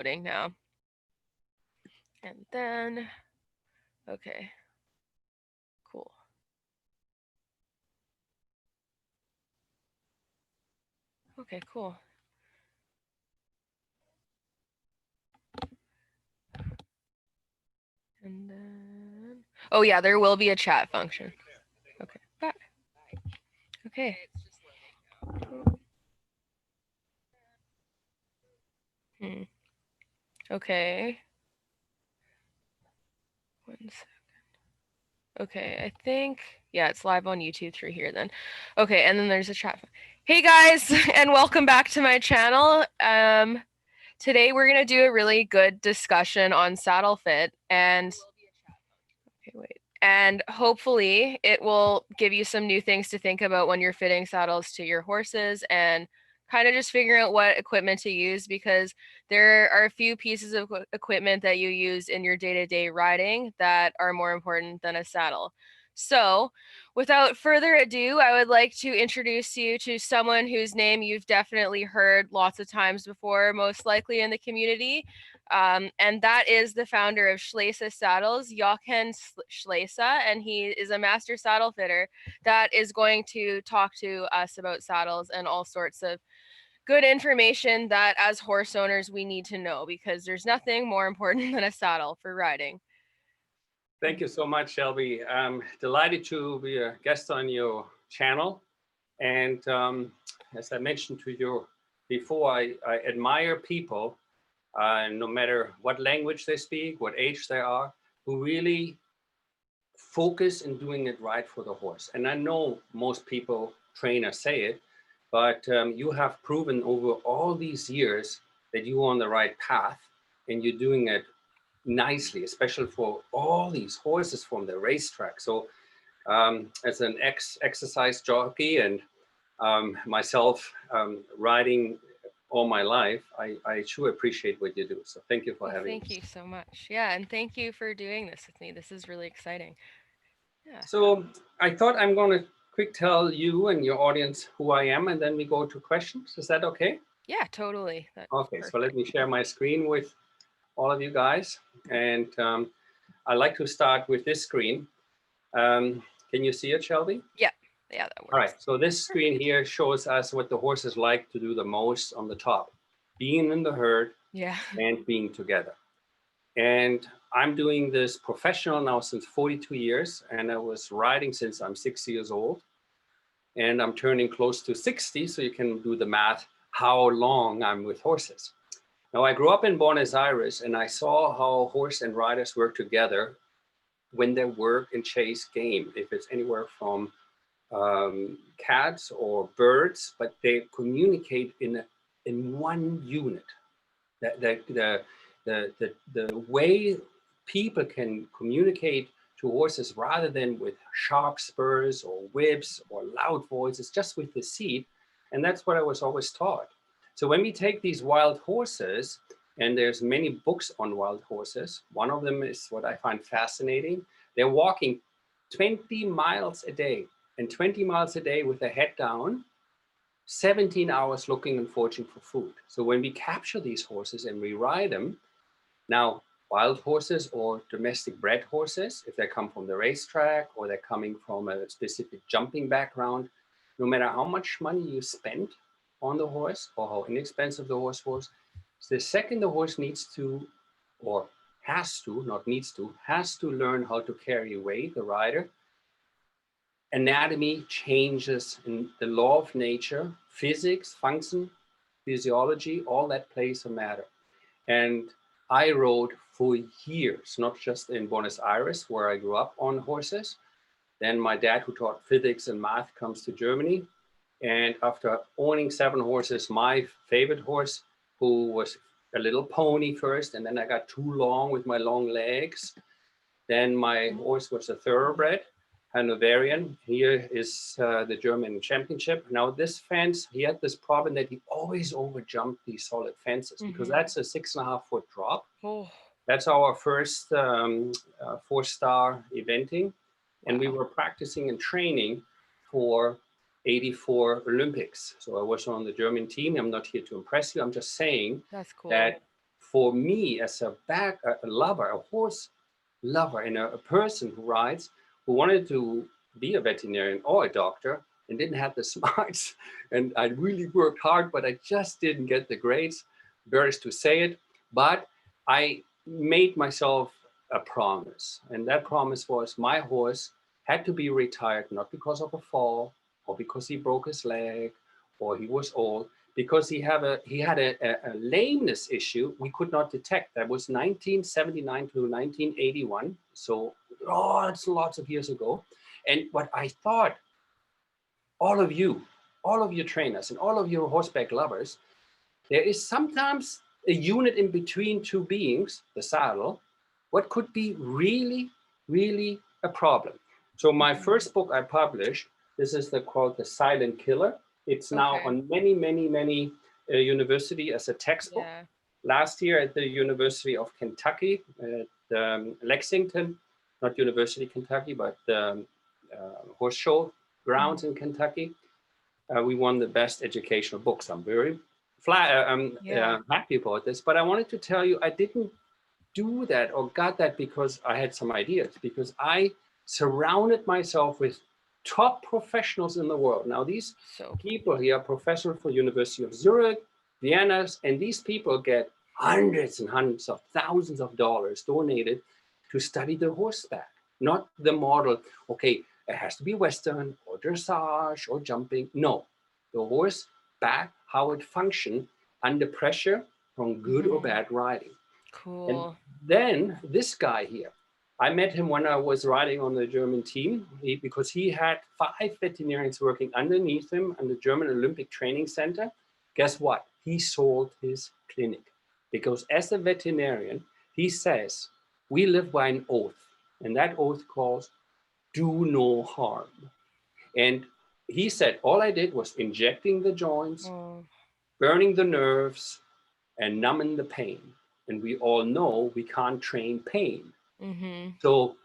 loading now. And then, okay, cool. Okay, cool. And then, oh yeah, there will be a chat function. Okay, bye. Okay. Okay. 1 second. Okay, I think, yeah, it's live on YouTube through here then. Okay, and then there's a chat. Hey guys, and welcome back to my channel. Today we're gonna do a really good discussion on saddle fit, and okay, wait. And hopefully it will give you some new things to think about when you're fitting saddles to your horses and kind of just figuring out what equipment to use, because there are a few pieces of equipment that you use in your day-to-day riding that are more important than a saddle. So without further ado, I would like to introduce you to someone whose name you've definitely heard lots of times before, most likely in the community. And that is the founder of Schlesa Saddles, Jochen Schlesa, and he is a master saddle fitter that is going to talk to us about saddles and all sorts of good information that as horse owners we need to know, because there's nothing more important than a saddle for riding. Thank you so much, Shelby. I'm delighted to be a guest on your channel. And as I mentioned to you before, I admire people, no matter what language they speak, what age they are, who really focus in doing it right for the horse. And I know most people, trainers, say it, but you have proven over all these years that you're on the right path and you're doing it nicely, especially for all these horses from the racetrack. So as an exercise jockey and myself riding all my life, I sure appreciate what you do. So thank you for having me. Thank you so much. Yeah, and thank you for doing this with me. This is really exciting. Yeah. So I thought I'm going to quick tell you and your audience who I am, and then we go to questions. Is that okay? Yeah, totally. That's okay, perfect. So let me share my screen with all of you guys. And I'd like to start with this screen. Can you see it, Shelby? Yeah, yeah, that works. All right, so this screen here shows us what the horses like to do the most on the top, being in the herd, yeah, and being together. And I'm doing this professional now since 42 years, and I was riding since I'm 6 years old. And I'm turning close to 60, so you can do the math how long I'm with horses. Now, I grew up in Buenos Aires, and I saw how horse and riders work together when they work and chase game, if it's anywhere from cats or birds, but they communicate in one unit. The way people can communicate to horses rather than with sharp spurs or whips or loud voices, just with the seat. And that's what I was always taught. So when we take these wild horses, and there's many books on wild horses, one of them is what I find fascinating. They're walking 20 miles a day, and 20 miles a day with their head down, 17 hours looking and foraging for food. So when we capture these horses and we ride them, now wild horses or domestic bred horses, if they come from the racetrack or they're coming from a specific jumping background, no matter how much money you spend on the horse or how inexpensive the horse was, the second the horse needs to, or has to, not needs to, has to learn how to carry weight, the rider, anatomy changes in the law of nature, physics, function, physiology, all that plays a matter. And I rode for years, not just in Buenos Aires, where I grew up on horses. Then my dad, who taught physics and math, comes to Germany. And after owning 7 horses, my favorite horse, who was a little pony first, and then I got too long with my long legs. Then my horse was a thoroughbred, Hanoverian. Here is the German championship. Now this fence, he had this problem that he always overjumped these solid fences because that's a 6.5-foot drop. Oh. That's our first 4-star eventing. And we were practicing and training for 84 Olympics. So I was on the German team. I'm not here to impress you. I'm just saying That's cool. that for me as a lover, a horse lover, and a person who rides, who wanted to be a veterinarian or a doctor and didn't have the smarts. And I really worked hard, but I just didn't get the grades. Embarrassed to say it, but I made myself a promise. And that promise was my horse had to be retired, not because of a fall or because he broke his leg or he was old, because he had a lameness issue we could not detect. That was 1979 to 1981, so lots of years ago. And what I thought, all of you, all of your trainers and all of your horseback lovers, there is sometimes a unit in between two beings, the saddle, what could be really, really a problem. So my first book I published, this is called The Silent Killer. It's now Okay. on many university as a textbook. Yeah. Last year at the University of Kentucky, at Lexington, not University of Kentucky, but the horse show grounds in Kentucky, we won the best educational books. I'm very Yeah. happy about this, but I wanted to tell you I didn't do that or got that because I had some ideas, because I surrounded myself with top professionals in the world. Now, these So people here are professors for University of Zurich, Vienna, and these people get hundreds and hundreds of thousands of dollars donated to study the horseback, not the model. Okay, it has to be Western or dressage or jumping. No, the horseback, how it functions under pressure from good or bad riding. And cool. then this guy here, I met him when I was riding on the German team because he had 5 veterinarians working underneath him in the German Olympic Training Center. Guess what? He sold his clinic because as a veterinarian, he says, we live by an oath, and that oath calls do no harm. And he said, all I did was injecting the joints, Oh. burning the nerves, and numbing the pain. And we all know we can't train pain. Mm-hmm. So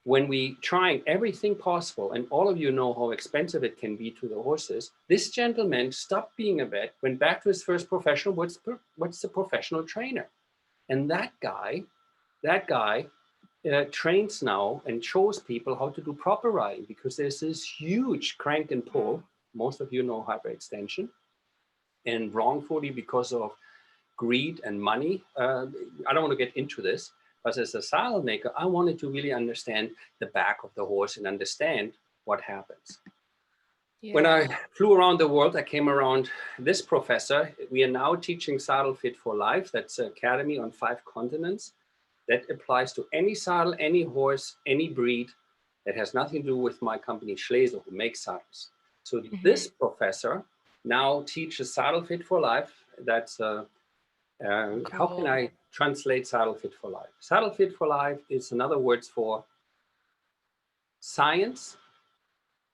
when we trying everything possible, and all of you know how expensive it can be to the horses, this gentleman stopped being a vet, went back to his first profession. What's the professional trainer? And that guy trains now and shows people how to do proper riding, because there's this huge crank and Oh. pull. Most of you know hyperextension, and wrongfully because of greed and money. I don't want to get into this, but as a saddle maker, I wanted to really understand the back of the horse and understand what happens. When Yeah. I flew around the world, I came around this professor. We are now teaching Saddle Fit for Life. That's an academy on 5 continents that applies to any saddle, any horse, any breed. That has nothing to do with my company Schleser, who makes saddles. So Mm-hmm. this professor now teaches Saddle Fit for Life. That's how can Cool. I translate Saddle Fit for Life? Saddle Fit for Life is another words for science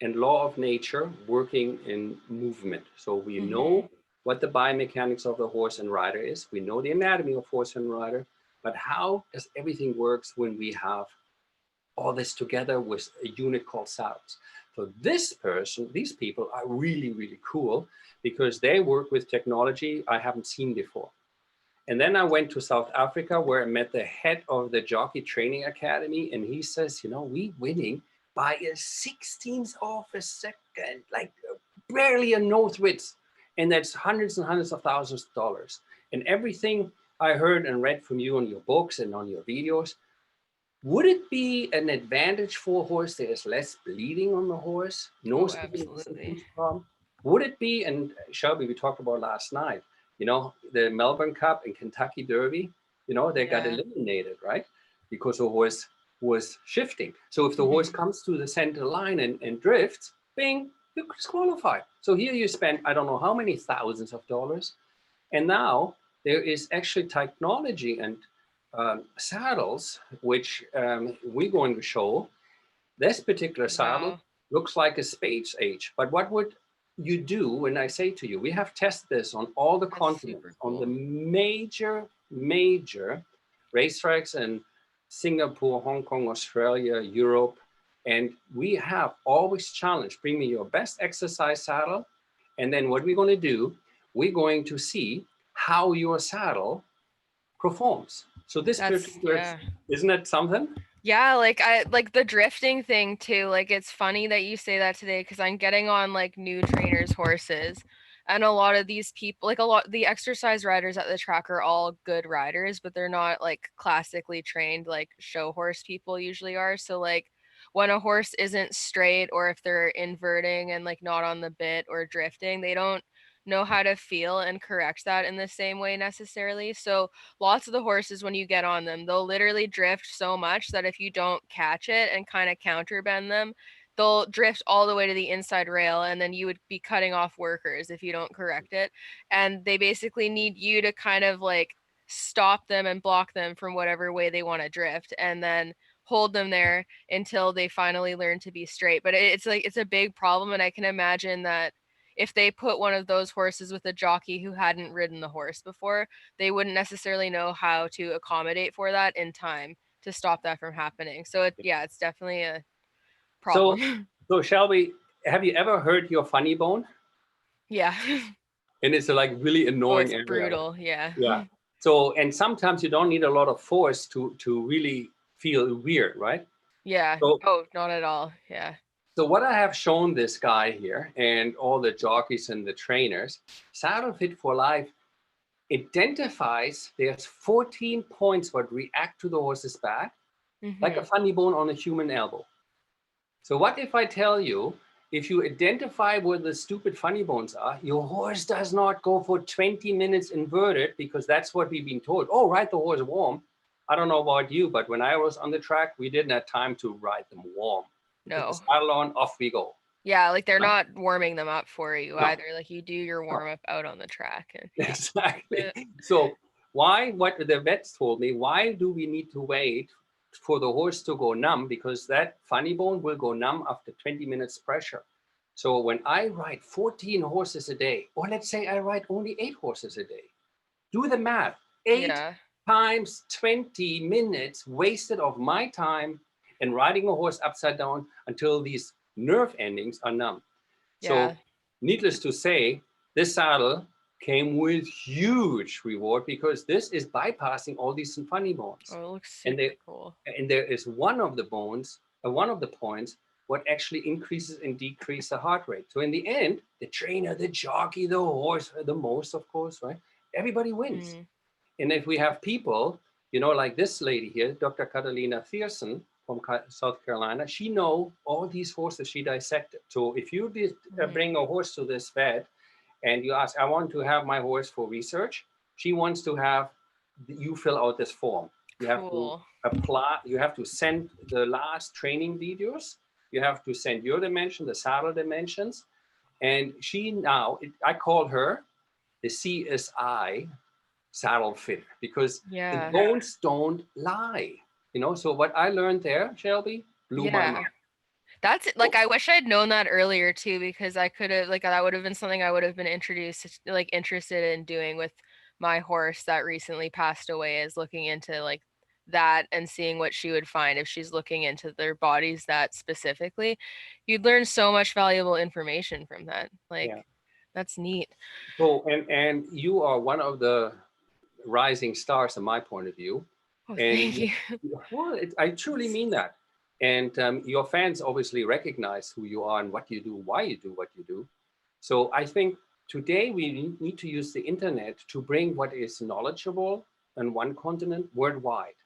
and law of nature working in movement. So we Mm-hmm. know what the biomechanics of the horse and rider is. We know the anatomy of horse and rider, but how does everything works when we have all this together with a unit called saddles? So these people are really, really cool because they work with technology I haven't seen before. And then I went to South Africa where I met the head of the Jockey Training Academy. And he says, we winning by a 16th of a second, like barely a nose width. And that's hundreds and hundreds of thousands of dollars. And everything I heard and read from you on your books and on your videos, would it be an advantage for a horse? There's less bleeding on the horse, no Oh, skin absolutely. symptoms problem. Would it be, and Shelby, we talked about last night, the Melbourne Cup and Kentucky Derby, they got Yeah. eliminated, right? Because the horse was shifting. So if the horse Mm-hmm. comes to the center line and drifts, bing, you're disqualified. So here you spend, I don't know how many thousands of dollars. And now there is actually technology and saddles, which we're going to show. This particular saddle Wow. looks like a space age, but what would you do when I say to you, we have tested this on all the That's continents, super on the cool. major racetracks in Singapore, Hong Kong, Australia, Europe, and we have always challenged, bring me your best exercise saddle, and then what we're going to do, we're going to see how your saddle performs. So this That's particular, yeah. isn't it something? Yeah, like I like the drifting thing too. Like it's funny that you say that today because I'm getting on like new trainers' horses. And a lot of these people, like a lot the exercise riders at the track are all good riders, but they're not like classically trained like show horse people usually are. So like when a horse isn't straight or if they're inverting and like not on the bit or drifting, they don't know how to feel and correct that in the same way necessarily. So lots of the horses when you get on them, they'll literally drift so much that if you don't catch it and kind of counterbend them, they'll drift all the way to the inside rail and then you would be cutting off workers if you don't correct it. And they basically need you to kind of like stop them and block them from whatever way they want to drift and then hold them there until they finally learn to be straight. But it's like it's a big problem and I can imagine that if they put one of those horses with a jockey who hadn't ridden the horse before, they wouldn't necessarily know how to accommodate for that in time to stop that from happening. So yeah, it's definitely a So, problem. so Shelby, have you ever heard your funny bone? Yeah. And it's a like really Oh, annoying it's area. brutal. Yeah. Yeah. So, and sometimes you don't need a lot of force to really feel weird, right? Yeah. So, Oh, not at all. Yeah. so what I have shown this guy here and all the jockeys and the trainers, Saddle Fit for Life identifies there's 14 points what react to the horse's back, like a Mhm. funny bone on a human elbow. So what if I tell you, if you identify where the stupid funny bones are, your horse does not go for 20 minutes inverted because that's what we've been told. Oh, ride the horse warm. I don't know about you, but when I was on the track, we didn't have time to ride them warm. We put the No. saddle on, off we go. Yeah, like they're No, not warming them up for you no, either. Like you do your no. warm up out on the track and Exactly. uh, So why, what the vets told me, why do we need to wait for the horse to go numb? Because that funny bone will go numb after 20 minutes pressure. So when I ride 14 horses a day, or let's say I ride only 8 horses a day, do the math. Eight yeah. times 20 minutes wasted of my time in riding a horse upside down until these nerve endings are numb. Yeah. So, needless to say, this saddle came with huge reward because this is bypassing all these funny bones. Oh, it looks And super they, cool. and there is one of the bones, one of the points, what actually increases and decreases the heart rate. So in the end, the trainer, the jockey, the horse, the most, of course, right? Everybody wins. Mm. And if we have people, like this lady here, Dr. Catalina Thiersen from South Carolina, she know all these horses she dissected. So if you did, Mm. bring a horse to this vet and you ask, I want to have my horse for research, she wants to have you fill out this form. You have to Cool. apply, you have to send the last training videos, you have to send your dimension, the saddle dimensions. And she now, I call her the CSI saddle fit because the Yeah. bones don't lie. So what I learned there, Shelby, blew my Yeah. mind. That's like I wish I'd known that earlier too because I could have like that would have been something I would have been introduced like interested in doing with my horse that recently passed away is looking into like that and seeing what she would find if she's looking into their bodies that specifically. You'd learn so much valuable information from that. Like Yeah. that's neat. So and you are one of the rising stars in my point of view, Oh, and thank you. well, I truly mean that. And your fans obviously recognize who you are and what you do, why you do what you do. So I think today we need to use the internet to bring what is knowledgeable on one continent worldwide.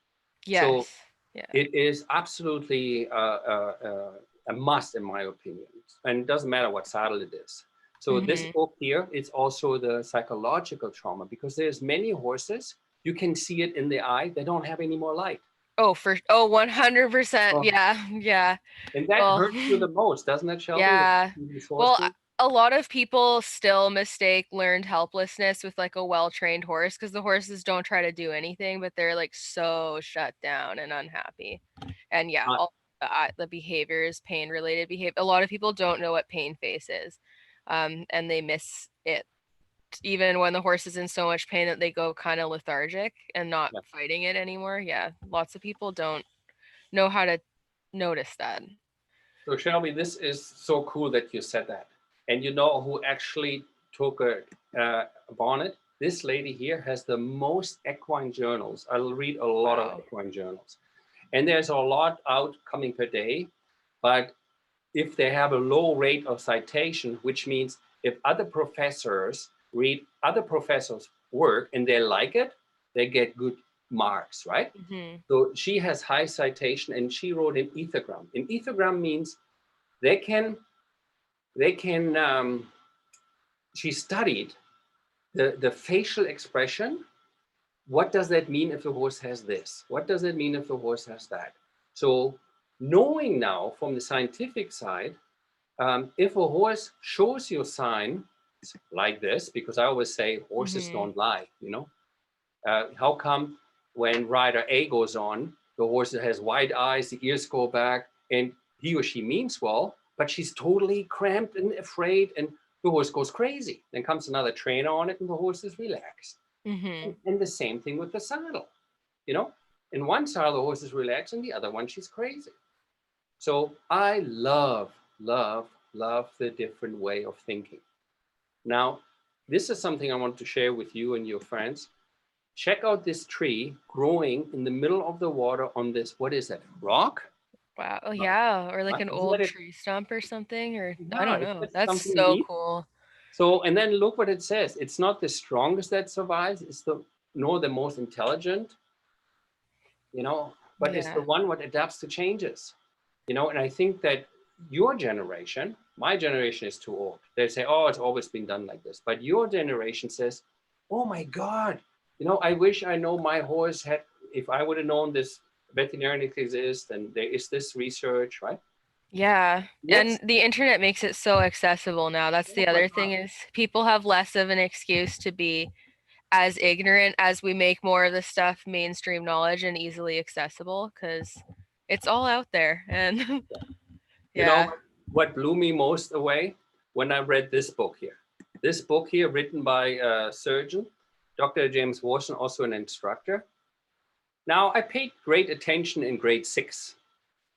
So Yes. Yeah. it is absolutely a must, in my opinion. And it doesn't matter what saddle it is. So this Mhm. book here, it's also the psychological trauma because there's many horses, you can see it in the eye, they don't have any more light. Oh, 100%. Oh, Yeah. Yeah. and that Well, hurts you the most, doesn't it, Shelby? When yeah. you see these Well, horses? a lot of people still mistake learned helplessness with like a well-trained horse because the horses don't try to do anything, but they're like so shut down and unhappy. And yeah, Uh, all the behaviors, pain-related behavior. A lot of people don't know what pain face is, and they miss it even when the horse is in so much pain that they go kind of lethargic and not yeah. fighting it anymore. Yeah, lots of people don't know how to notice that. So Shelby, this is so cool that you said that. And you know who actually took a bonnet? this lady here has the most equine journals. I'll read a lot of Wow. equine journals. And there's a lot out coming per day. But if they have a low rate of citation, which means if other professors read other professors' work and they like it, they get good marks, right? Hmm. So she has high citation and she wrote an ethogram. An ethogram means they can, she studied the facial expression. What does that mean if the horse has this? What does it mean if the horse has that? So knowing now from the scientific side, if a horse shows you a sign like this, because I always say horses Hmm. don't lie, how come when rider A goes on, the horse has wide eyes, the ears go back, and he or she means well, but she's totally cramped and afraid, and the horse goes crazy. Then comes another trainer on it, and the horse is relaxed. Hmm. And the same thing with the saddle, you know. In one saddle, the horse is relaxed, and the other one, she's crazy. So I love the different way of thinking. Now, this is something I want to share with you and your friends. Check out this tree growing in the middle of the water on this, what is that, rock? Wow. Oh, No, yeah. Or like an isn't that old it? tree stump or something, or I Yeah, don't know. it's That's something so neat. cool. So, and then look what it says. It's not the strongest that survives, it's the nor the most intelligent, but it's the Yeah. one what adapts to changes. And I think that your generation, my generation is too old. They say, oh, it's always been done like this. But your generation says, oh my God, I wish I know my horse had, if I would have known this veterinarian exists and there is this research, right? Yeah. And Let's, the internet makes it so accessible now. That's oh the my other God. thing is people have less of an excuse to be as ignorant as we make more of the stuff mainstream knowledge and easily accessible because it's all out there. And You know yeah. what blew me most away when I read this book here? This book here, written by a surgeon, Dr. James Watson, also an instructor. Now, I paid great attention in grade 6,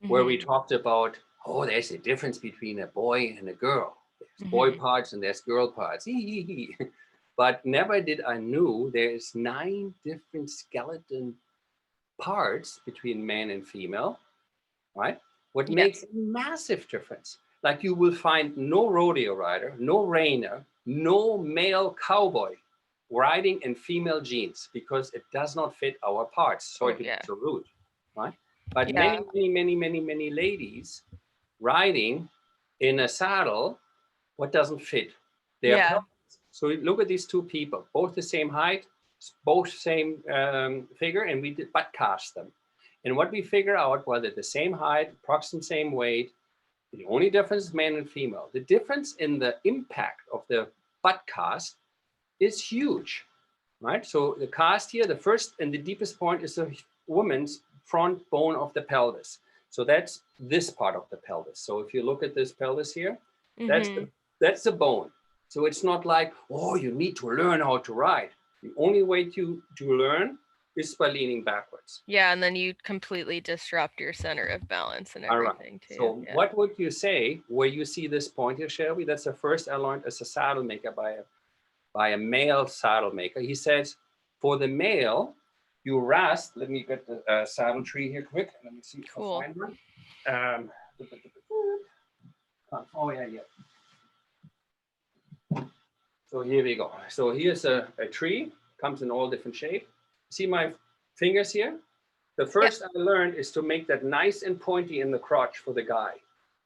where we Hmm. talked about, oh, there's a difference between a boy and a girl. There's boy Hmm. parts and there's girl parts. But never did I knew there's 9 different skeleton parts between man and female, right? What Yeah. makes a massive difference. Like you will find no rodeo rider, no reiner, no male cowboy riding in female jeans because it does not fit our parts. Sorry Oh to be yeah. so rude, right? But Yeah. many ladies riding in a saddle, what doesn't fit? Their Yeah. pelvis. So look at these two people, both the same height, both same figure, and we did butt cast them. And what we figure out was that the same height, approximately same weight, the only difference is male and female. The difference in the impact of the butt cast is huge, right? So the cast here, the first and the deepest point is the woman's front bone of the pelvis. So that's this part of the pelvis. So if you look at this pelvis here, that's Hmm. the that's the bone. So it's not like, oh, you need to learn how to ride. The only way to learn is by leaning backwards. Yeah, and then you completely disrupt your center of balance and All right. everything too. So Yeah. what would you say where you see this point here, Shelby? That's the first I learned as a saddle maker by a male saddle maker. He says, for the male, you rest. Let me get the saddle tree here quick. Let me see if I Cool. find one. Um, oh, yeah, yeah. So here we go. So here's a tree, comes in all different shape. See my fingers here? The Yeah. first I learned is to make that nice and pointy in the crotch for the guy.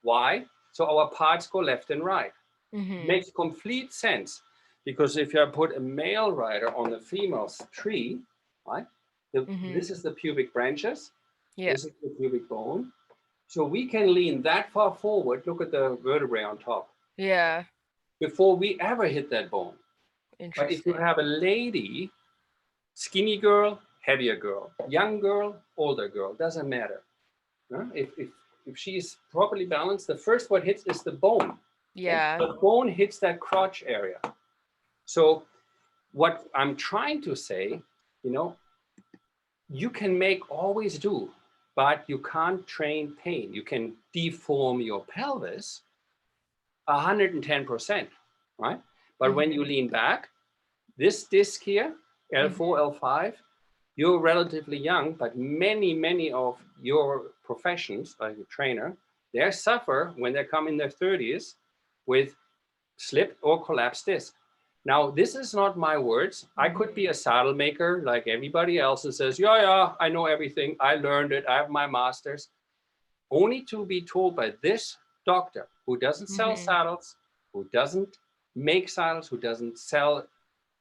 Why? So our parts go left and right. Hmm. Makes complete sense because if you put a male rider on the female's tree, right? Hmm. This is the pubic branches. Yeah. This is the pubic bone. So we can lean that far forward. Look at the vertebrae on top Yeah. before we ever hit that bone. But if you Interesting. have a lady, skinny girl, heavier girl, young girl, older girl, doesn't matter. Huh? If she's properly balanced, the first what hits is the bone. Okay? Yeah. The bone hits that crotch area. So what I'm trying to say, you know, you can make always do, but you can't train pain. You can deform your pelvis 110%, right? But when you Hmm. lean back, This disc here, L4, Mhm. L5, you're relatively young, but many of your professions, like a trainer, they suffer when they come in their 30s with slip or collapsed disc. Now, this is not my words. I could be Mhm. a saddle maker like everybody else and says, yeah, I know everything. I learned it. I have my master's. Only to be told by this doctor who doesn't sell Mhm. saddles, who doesn't make saddles, who doesn't sell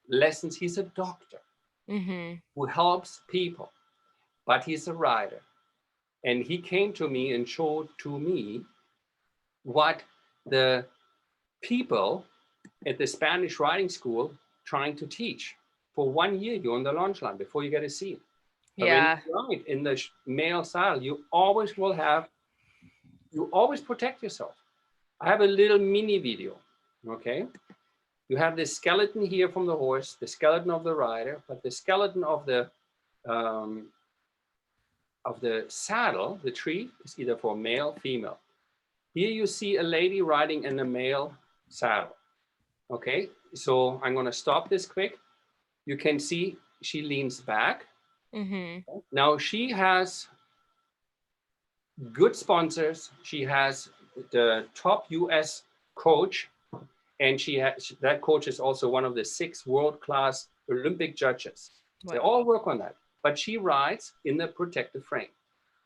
lessons. He's a doctor Mhm. who helps people, but he's a rider. And he came to me and showed to me what the people at the Spanish riding school trying to teach. For 1 year, you're on the launch line before you get a seat. But when Yeah. you ride in the male saddle, you always protect yourself. I have a little mini video, okay? You have the skeleton here from the horse, the skeleton of the rider, but the skeleton um, of the saddle, the tree, is either for male, female. Here you see a lady riding in a male saddle. Okay, so I'm gonna stop this quick. You can see she leans back. Mhm. Now she has good sponsors. She has the top US coach, and that coach is also one of the 6 world-class Olympic judges. They Wow. all work on that, but she rides in the protective frame.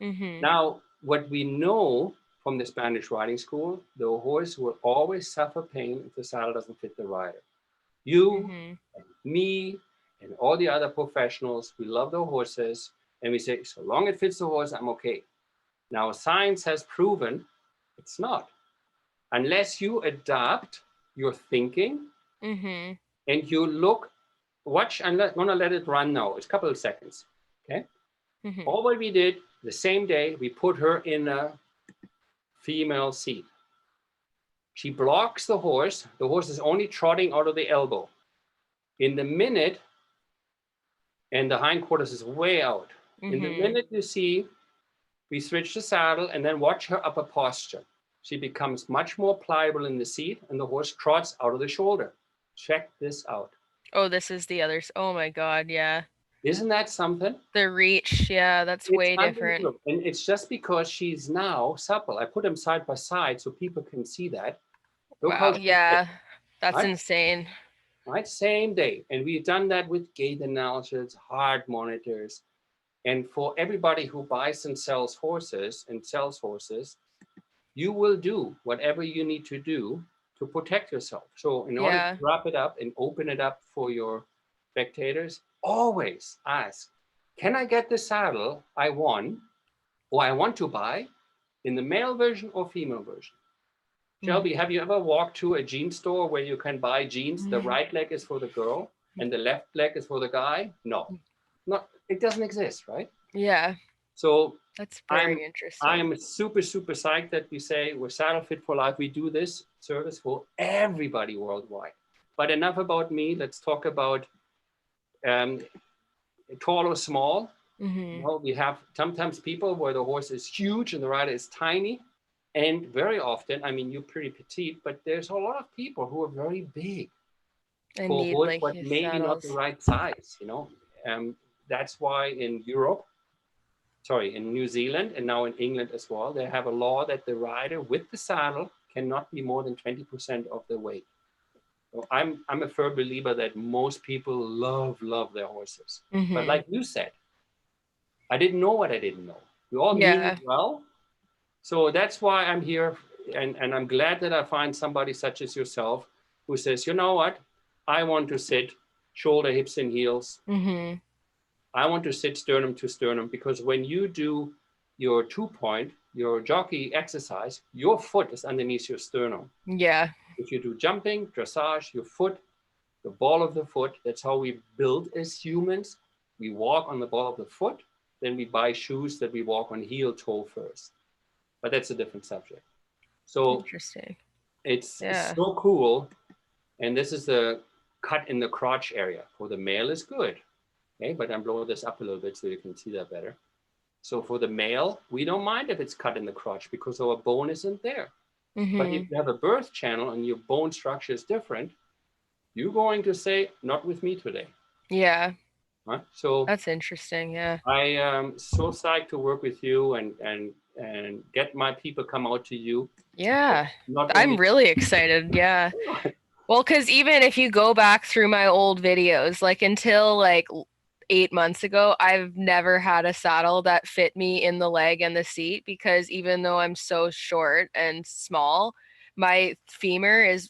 Mhm. Now, what we know from the Spanish riding school, the horse will always suffer pain if the saddle doesn't fit the rider. You, Mhm. me, and all the other professionals, we love the horses, and we say, so long it fits the horse, I'm okay. Now, science has proven it's not. Unless you adapt your thinking Mhm. and you watch, I'm gonna let it run now. It's a couple of seconds, okay? Mhm. All what we did the same day, we put her in a female seat. She blocks the horse. The horse is only trotting out of the elbow. In the minute, and the hindquarters is way out. In the Mhm. minute you see, we switch the saddle and then watch her upper posture. She becomes much more pliable in the seat and the horse trots out of the shoulder. Check this out. Oh, this is the others. Oh my God, yeah. Isn't that something? The reach, yeah, that's It's way different. unbelievable. And it's just because she's now supple. I put them side by side so people can see that. Look how Wow, she fits, yeah. That's right? insane. Right? Same day. And we've done that with gait analysis, heart monitors. And for everybody who buys and sells horses, you will do whatever you need to do to protect yourself. So, in order to Yeah. wrap it up and open it up for your spectators, always ask, can I get the saddle I want or I want to buy in the male version or female version? Shelby, Mhm. have you ever walked to a jean store where you can buy jeans? The right leg is for the girl and the left leg is for the guy? No, not, it doesn't exist, right? Yeah, So that's I'm very interesting. I'm super psyched that we say we're Saddle Fit for Life. We do this service for everybody worldwide. But enough about me. Let's talk about um, tall or small. Mhm. Well, we have sometimes people where the horse is huge and the rider is tiny. And very often, I mean, you're pretty petite, but there's a lot of people who are very big I for a need horse, like but his maybe not the saddles. right size. That's why in in New Zealand and now in England as well, they have a law that the rider with the saddle cannot be more than 20% of the weight. So I'm a firm believer that most people love their horses. But Mhm. like you said, I didn't know what I didn't know. We all mean it Yeah. well. So that's why I'm here. And I'm glad that I find somebody such as yourself who says, you know what? I want to sit shoulder, hips, and heels. Mhm. I want to sit sternum to sternum because when you do your 2 point, your jockey exercise, your foot is underneath your sternum. Yeah. If you do jumping, dressage, your foot, the ball of the foot, that's how we build as humans. We walk on the ball of the foot, then we buy shoes that we walk on heel toe first. But that's a different subject. So Interesting. it's Yeah. so cool. And this is the cut in the crotch area. For the male is good. Okay, but I'm blowing this up a little bit so you can see that better. So for the male, we don't mind if it's cut in the crotch because our bone isn't there. But if Mhm. you have a birth channel and your bone structure is different, you're going to say, not with me today. Yeah, Right? So that's interesting. Yeah. I am so psyched to work with you and get my people come out to you. Yeah. Not I'm only really excited. Yeah. Well, because even if you go back through my old videos, like until like 8 months ago, I've never had a saddle that fit me in the leg and the seat because even though I'm so short and small, my femur is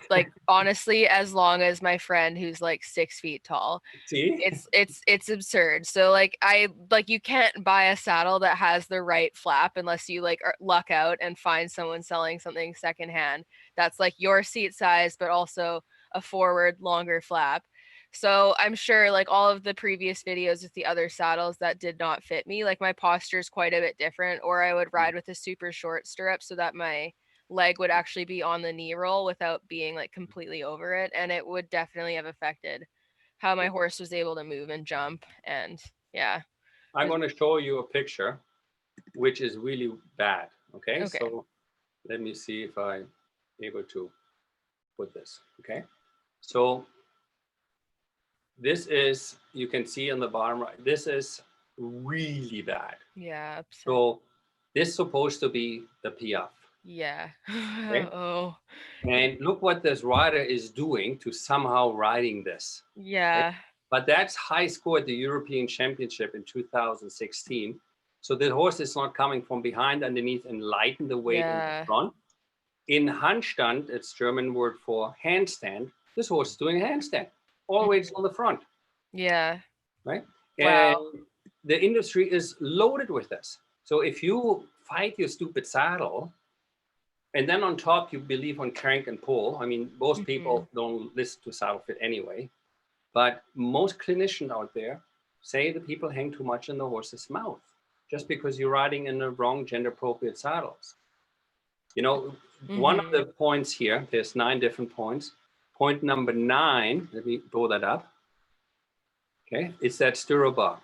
like honestly as long as my friend who's like 6 feet tall. see. It's absurd. So like I like you can't buy a saddle that has the right flap unless you like luck out and find someone selling something secondhand that's like your seat size but also a forward longer flap. So I'm sure like all of the previous videos with the other saddles that did not fit me, like my posture is quite a bit different, or I would ride with a super short stirrup so that my leg would actually be on the knee roll without being like completely over it, and it would definitely have affected how my horse was able to move and jump. And yeah. I'm going to show you a picture, which is really bad. Okay, Okay. so let me see if I'm able to put this. Okay, so this is, you can see on the bottom right, this is really bad. Yeah, upset. So this is supposed to be the PF. Yeah. Okay, Oh. and look what this rider is doing to somehow riding this. Okay? Yeah. But that's high score at the European Championship in 2016. So the horse is not coming from behind, underneath, and lighten the weight in the Yeah. front. In Handstand, it's German word for handstand. This horse is doing a handstand. All the way on the front, Yeah. right? And Wow. the industry is loaded with this. So if you fight your stupid saddle, and then on top you believe on crank and pull, I mean, most Hmm. people don't listen to saddle fit anyway. But most clinicians out there say that people hang too much in the horse's mouth just because you're riding in the wrong gender appropriate saddles. You know, one of Hmm. the points here, there's 9 different points. Point number 9, let me pull that up. Okay, it's that stirrup bar.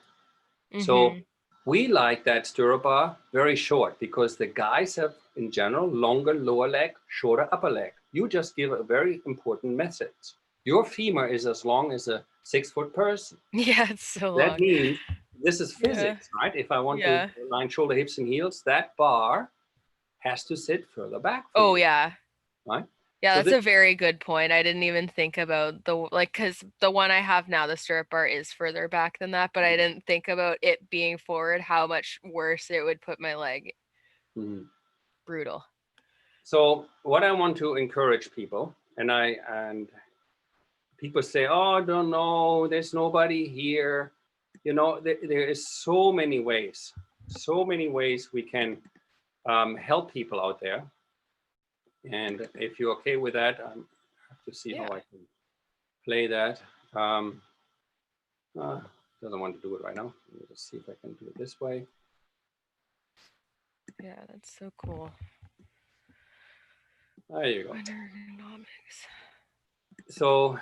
So Hmm. we like that stirrup bar very short because the guys have, in general, longer lower leg, shorter upper leg. You just give a very important message. Your femur is as long as a 6-foot person. Yeah, it's so That long. means this is Yeah. physics, right? If I want to Yeah. align shoulder, hips, and heels, that bar has to sit further back for Oh, you, yeah. right? Yeah, So that's this, a very good point. I didn't even think about the like because the one I have now, the stirrup bar is further back than that, but I didn't think about it being forward, how much worse it would put my leg. Mhm. Brutal. So what I want to encourage people, and people say, "Oh, I don't know, there's nobody here." You know, there is so many ways we can help people out there. And if you're okay with that, I have to see Yeah. how I can play that. Um, uh, doesn't want to do it right now. Let me just see if I can do it this way. Yeah, that's so cool. There you go. Ergonomics. So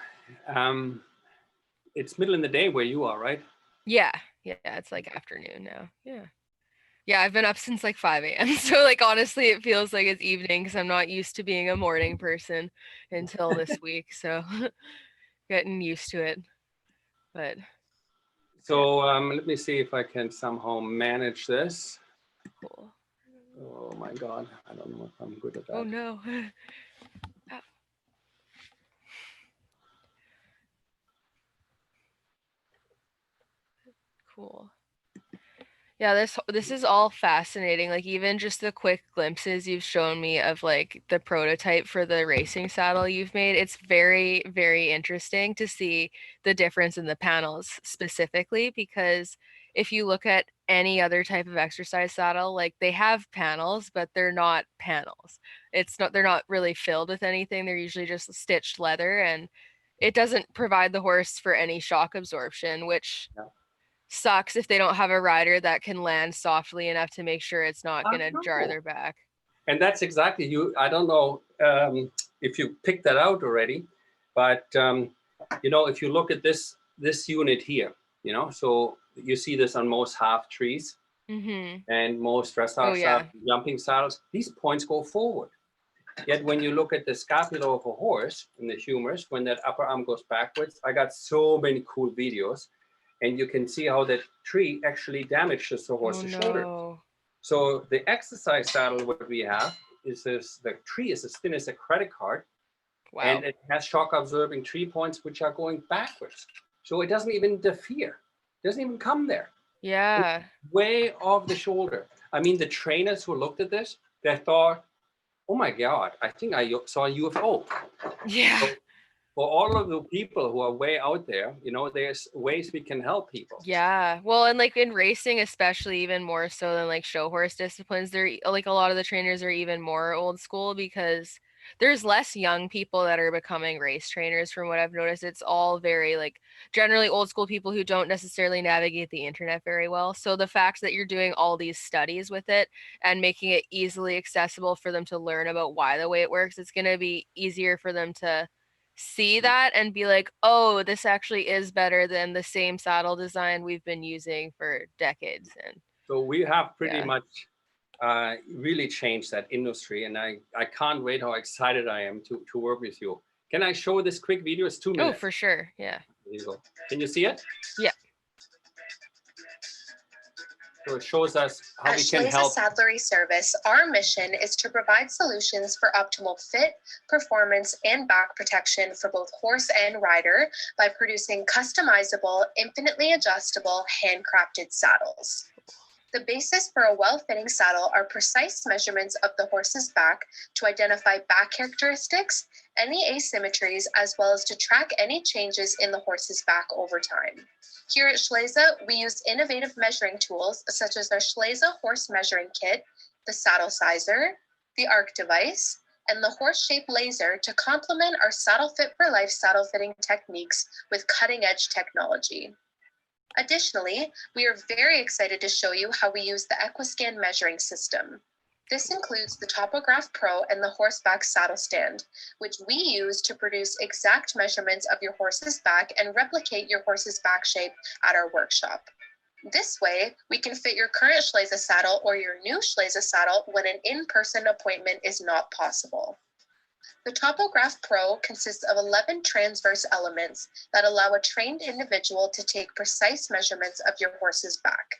it's middle in the day where you are, right? Yeah. Yeah, it's like afternoon now. Yeah. Yeah, I've been up since like 5 a.m. So like honestly, it feels like it's evening because I'm not used to being a morning person until this week. So getting used to it. But yeah, So let me see if I can somehow manage this. cool. Oh my God, I don't know if I'm good at Oh that. no. Ah, cool. Yeah, this is all fascinating. Like even just the quick glimpses you've shown me of like the prototype for the racing saddle you've made, it's very, very interesting to see the difference in the panels specifically because if you look at any other type of exercise saddle, like they have panels, but they're not panels. It's not they're not really filled with anything. They're usually just stitched leather and it doesn't provide the horse for any shock absorption, which Yeah. sucks if they don't have a rider that can land softly enough to make sure it's not I gonna jar know. their back. And that's exactly you. I don't know if you picked that out already, but you know, if you look at this unit here, you know, so you see this on most half trees Mm-hmm. and most Oh dressage saddles, yeah. jumping saddles. These points go forward. Yet when you look at the scapula of a horse in the humerus, when that upper arm goes backwards, I got so many cool videos, and you can see how that tree actually damages the Oh horse's shoulder. no. So the exercise saddle, what we have is this, the tree is as thin as a credit card, and Wow. it has shock absorbing tree points which are going backwards. So it doesn't even interfere, it doesn't even come there. It's Yeah. way off the shoulder. I mean, the trainers who looked at this, they thought, oh my God, I think I saw a UFO. Yeah. So for all of the people who are way out there, you know, there's ways we can help people. Yeah. Well, and like in racing, especially even more so than like show horse disciplines, like a lot of the trainers are even more old school because there's less young people that are becoming race trainers from what I've noticed. It's all very like generally old school people who don't necessarily navigate the internet very well. So the fact that you're doing all these studies with it and making it easily accessible for them to learn about why the way it works, it's going to be easier for them to see that and be like, oh, this actually is better than the same saddle design we've been using for decades. And So we have pretty yeah. much really changed that industry, and I can't wait how excited I am to work with you. Can I show this quick video? It's 2 minutes. Oh, for sure. Yeah. There you go. Can you see it? Yeah. So it shows us how At we can Schleese help. Saddlery Service, our mission is to provide solutions for optimal fit, performance, and back protection for both horse and rider by producing customizable, infinitely adjustable, handcrafted saddles. The basis for a well-fitting saddle are precise measurements of the horse's back to identify back characteristics, any asymmetries, as well as to track any changes in the horse's back over time. Here at Schleese, we use innovative measuring tools such as our Schleese Horse Measuring Kit, the Saddle Sizer, the ARC device, and the horse shape laser to complement our Saddle Fit for Life saddle fitting techniques with cutting-edge technology. Additionally, we are very excited to show you how we use the Equiscan measuring system. This includes the Topograph Pro and the horseback saddle stand, which we use to produce exact measurements of your horse's back and replicate your horse's back shape at our workshop. This way, we can fit your current Schleese saddle or your new Schleese saddle when an in-person appointment is not possible. The Topograph Pro consists of 11 transverse elements that allow a trained individual to take precise measurements of your horse's back.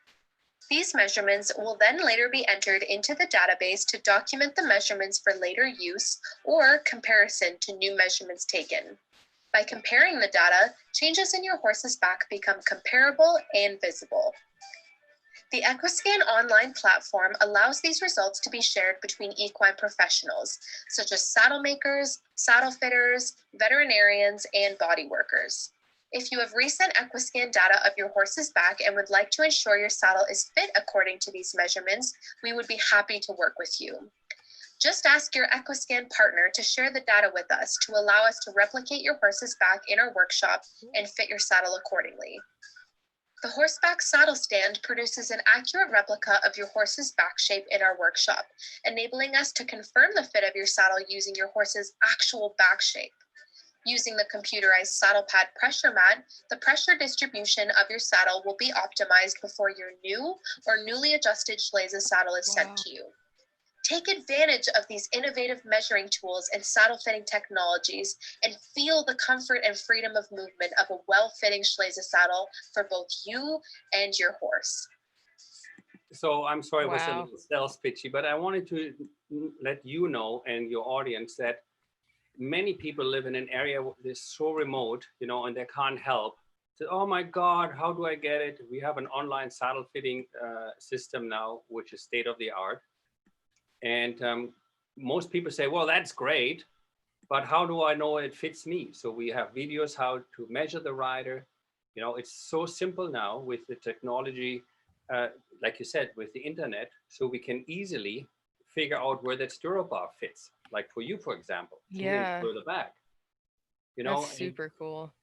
These measurements will then later be entered into the database to document the measurements for later use or comparison to new measurements taken. By comparing the data, changes in your horse's back become comparable and visible. The Equiscan online platform allows these results to be shared between equine professionals, such as saddle makers, saddle fitters, veterinarians, and body workers. If you have recent Equiscan data of your horse's back and would like to ensure your saddle is fit according to these measurements, we would be happy to work with you. Just ask your Equiscan partner to share the data with us to allow us to replicate your horse's back in our workshop and fit your saddle accordingly. The horseback saddle stand produces an accurate replica of your horse's back shape in our workshop, enabling us to confirm the fit of your saddle using your horse's actual back shape. Using the computerized saddle pad pressure mat, the pressure distribution of your saddle will be optimized before your new or newly adjusted Schleese saddle is sent to you. Take advantage of these innovative measuring tools and saddle fitting technologies and feel the comfort and freedom of movement of a well-fitting Schleese saddle for both you and your horse. So I'm sorry, it was a Wow. little sales pitchy, but I wanted to let you know and your audience that many people live in an area that's so remote, you know, and they can't help. So, oh my God, how do I get it? We have an online saddle fitting system now, which is state of the art. And most people say, well, that's great, but how do I know it fits me? So we have videos how to measure the rider. You know, it's so simple now with the technology, like you said, with the internet, so we can easily figure out where that stirrup bar fits. Like for you, for example, 2 inches Yeah. further back. You That's know, and super cool.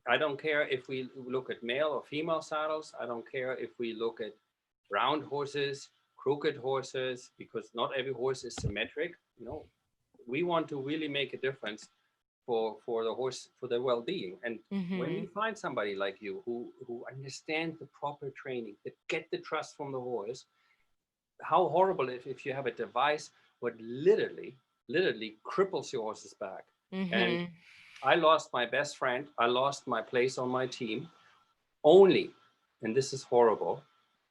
I don't care if we look at male or female saddles. I don't care if we look at round horses, crooked horses, because not every horse is symmetric. You know, we want to really make a difference for the horse, for their well-being. And when we find somebody like you who understands the proper training, that get the trust from the horse, how horrible if you have a device what literally literally cripples your horse's back. And Mm-hmm. I lost my best friend. I lost my place on my team only, and this is horrible,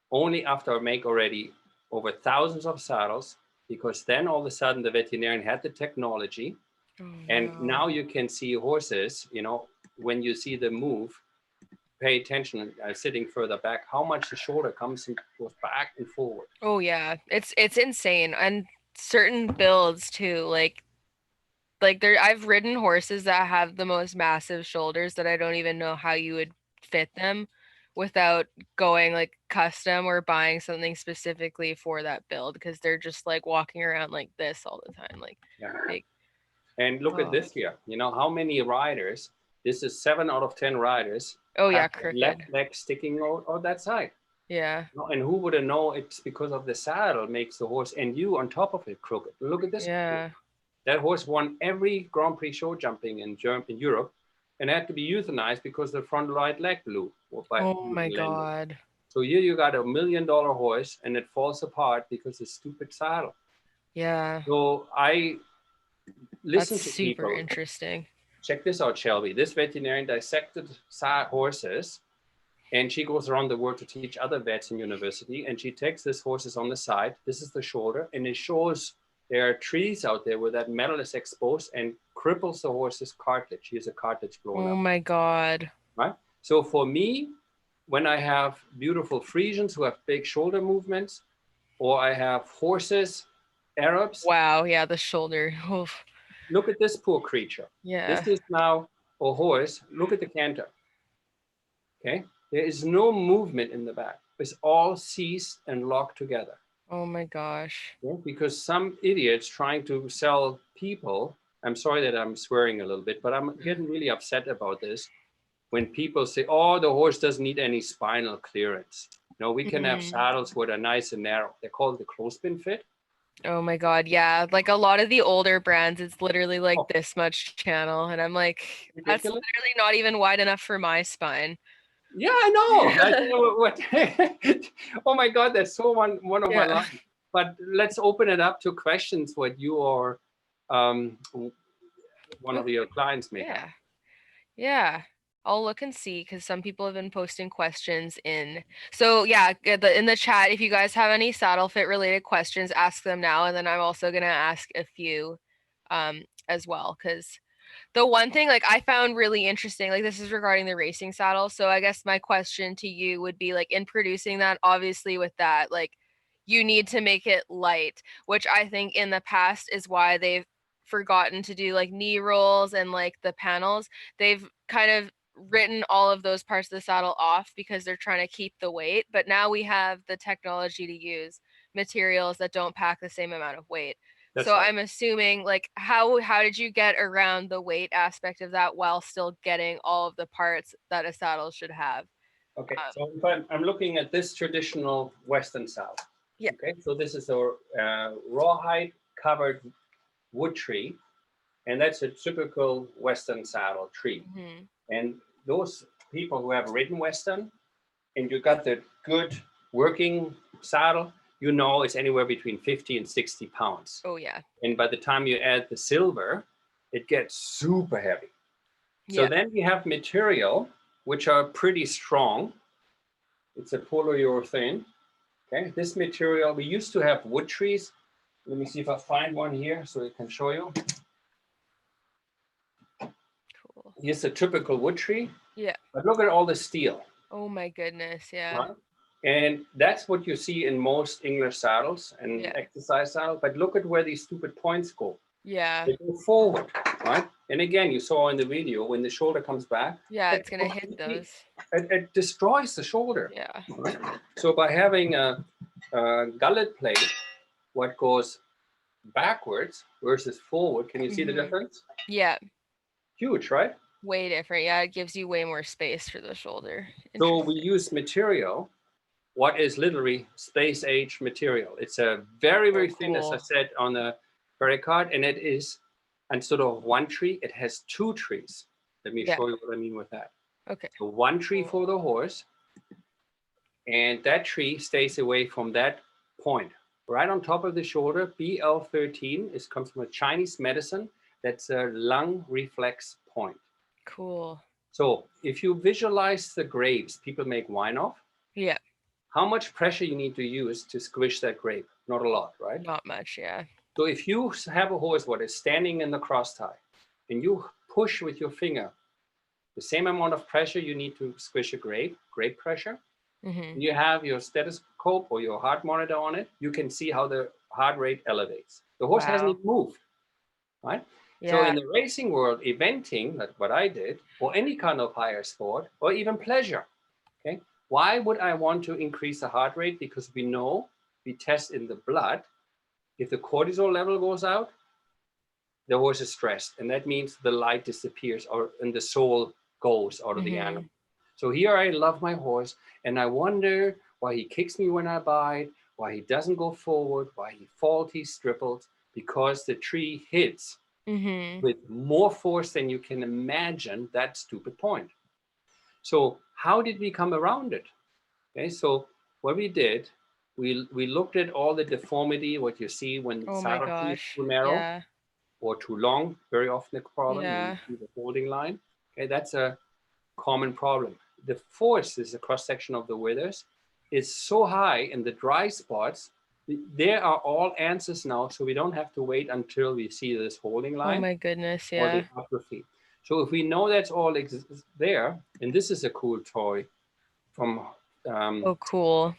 only after I make already over thousands of saddles, because then all of a sudden the veterinarian had the technology. Oh, And no. now you can see horses, you know, when you see them move, pay attention, sitting further back, how much the shoulder comes and goes back and forward. Oh yeah, it's insane. And certain builds too, like there I've ridden horses that have the most massive shoulders that I don't even know how you would fit them without going like custom or buying something specifically for that build because they're just like walking around like this all the time, like Yeah. big. And look at Oh, this here. You know, how many riders, this is 7 out of 10 riders, oh have yeah, the left crooked. leg sticking out that side. Yeah. No, and who would have known it's because of the saddle makes the horse and you on top of it crooked. Look at this. Yeah. That horse won every Grand Prix show jumping in Europe and had to be euthanized because the front right leg blew by Oh my landing. God. So here you got $1 million horse and it falls apart because of stupid saddle. Yeah. So I listen That's to super people. interesting. Check this out, Shelby. This veterinarian dissected horses, and she goes around the world to teach other vets in university. And she takes these horses on the side. This is the shoulder, and it shows there are trees out there where that metal is exposed and cripples the horse's cartilage. Here's a cartilage blown Oh up, my God. right? So for me, when I have beautiful Friesians who have big shoulder movements, or I have horses, Arabs, Wow. Yeah, the shoulder. Oof. look at this poor creature. This Yeah. is now a horse. Look at the canter. Okay, there is no movement in the back. It's all seized and locked together. Oh my gosh. Okay? Because some idiots trying to sell people, I'm sorry that I'm swearing a little bit, but I'm getting really upset about this. When people say, oh, the horse doesn't need any spinal clearance. No, we can have Mhm. saddles that are nice and narrow. They're called the clothespin fit. Oh my God, yeah. Like a lot of the older brands, it's literally like Oh, this much channel. And I'm like, that's ridiculous. literally not even wide enough for my spine. Yeah, I know. I don't know what. Oh my God, that's so one of my Yeah. lines. But let's open it up to questions. What you or one of your clients may have. Yeah. Yeah. I'll look and see because some people have been posting questions in. So yeah, in the chat, if you guys have any saddle fit related questions, ask them now. And then I'm also gonna ask a few as well. Because the one thing like I found really interesting, like this is regarding the racing saddle. So I guess my question to you would be like in producing that, obviously with that, like you need to make it light, which I think in the past is why they've forgotten to do like knee rolls and like the panels. They've kind of written all of those parts of the saddle off because they're trying to keep the weight. But now we have the technology to use materials that don't pack the same amount of weight. That's So right. I'm assuming like how did you get around the weight aspect of that while still getting all of the parts that a saddle should have? Okay, Um, so if I'm looking at this traditional Western saddle. Yeah. Okay, so this is a rawhide covered wood tree, and that's a typical Western saddle tree. mhm. And those people who have ridden Western, and you got the good working saddle, you know it's anywhere between 50 and 60 pounds. Oh yeah. And by the time you add the silver, it gets super heavy. So Yeah. then we have material which are pretty strong. It's a polyurethane. Okay, this material, we used to have wood trees. Let me see if I find one here so I can show you. Cool. Here's a typical wood tree, Yeah. but look at all the steel, Oh my goodness. Yeah. right? And that's what you see in most English saddles and Yeah. exercise saddles. But look at where these stupid points go. Yeah. They go forward, right? And again, you saw in the video when the shoulder comes back, Yeah, it's gonna hit those. it destroys the shoulder. Yeah. Right? So by having a gullet plate, what goes backwards versus forward, can you see the Mhm. difference? Yeah. Huge, right? Way different. Yeah, it gives you way more space for the shoulder. So we Interesting. use material, what is literally space age material. It's a very, very thin, as I Cool. said on the card, and it is, instead of one tree, it has two trees. Let me Yeah. show you what I mean with that. Okay. So one tree for the horse, and that tree stays away from that point. right on top of the shoulder, BL13, comes from a Chinese medicine. That's a lung reflex point. Cool. So if you visualize the grapes people make wine of, Yeah. how much pressure you need to use to squish that grape? Not a lot, right? Not much, yeah. So if you have a horse what is standing in the cross tie and you push with your finger the same amount of pressure you need to squish a grape pressure, Mm-hmm. you have your stethoscope or your heart monitor on it, you can see how the heart rate elevates. The horse hasn't Wow. even moved, right? So Yeah. in the racing world, eventing, like what I did, or any kind of higher sport, or even pleasure, okay? Why would I want to increase the heart rate? Because we know, we test in the blood, if the cortisol level goes out, the horse is stressed. And that means the light disappears or and the soul goes out of the Mm-hmm. animal. So here I love my horse and I wonder why he kicks me when I bite, why he doesn't go forward, why he faulties, triples, because the tree hits Mm-hmm. with more force than you can imagine that stupid point. So how did we come around it? Okay, so what we did, we looked at all the deformity, what you see when Oh my saddle tree is gosh. too narrow Yeah. or too long, very often a problem when you Yeah. see the holding line. Okay, that's a common problem. The force is a cross section of the withers. It's so high in the dry spots. There are all answers now, so we don't have to wait until we see this holding Oh line my goodness, or the yeah. atrophy. So if we know that's all there, and this is a cool toy from, Oh, cool.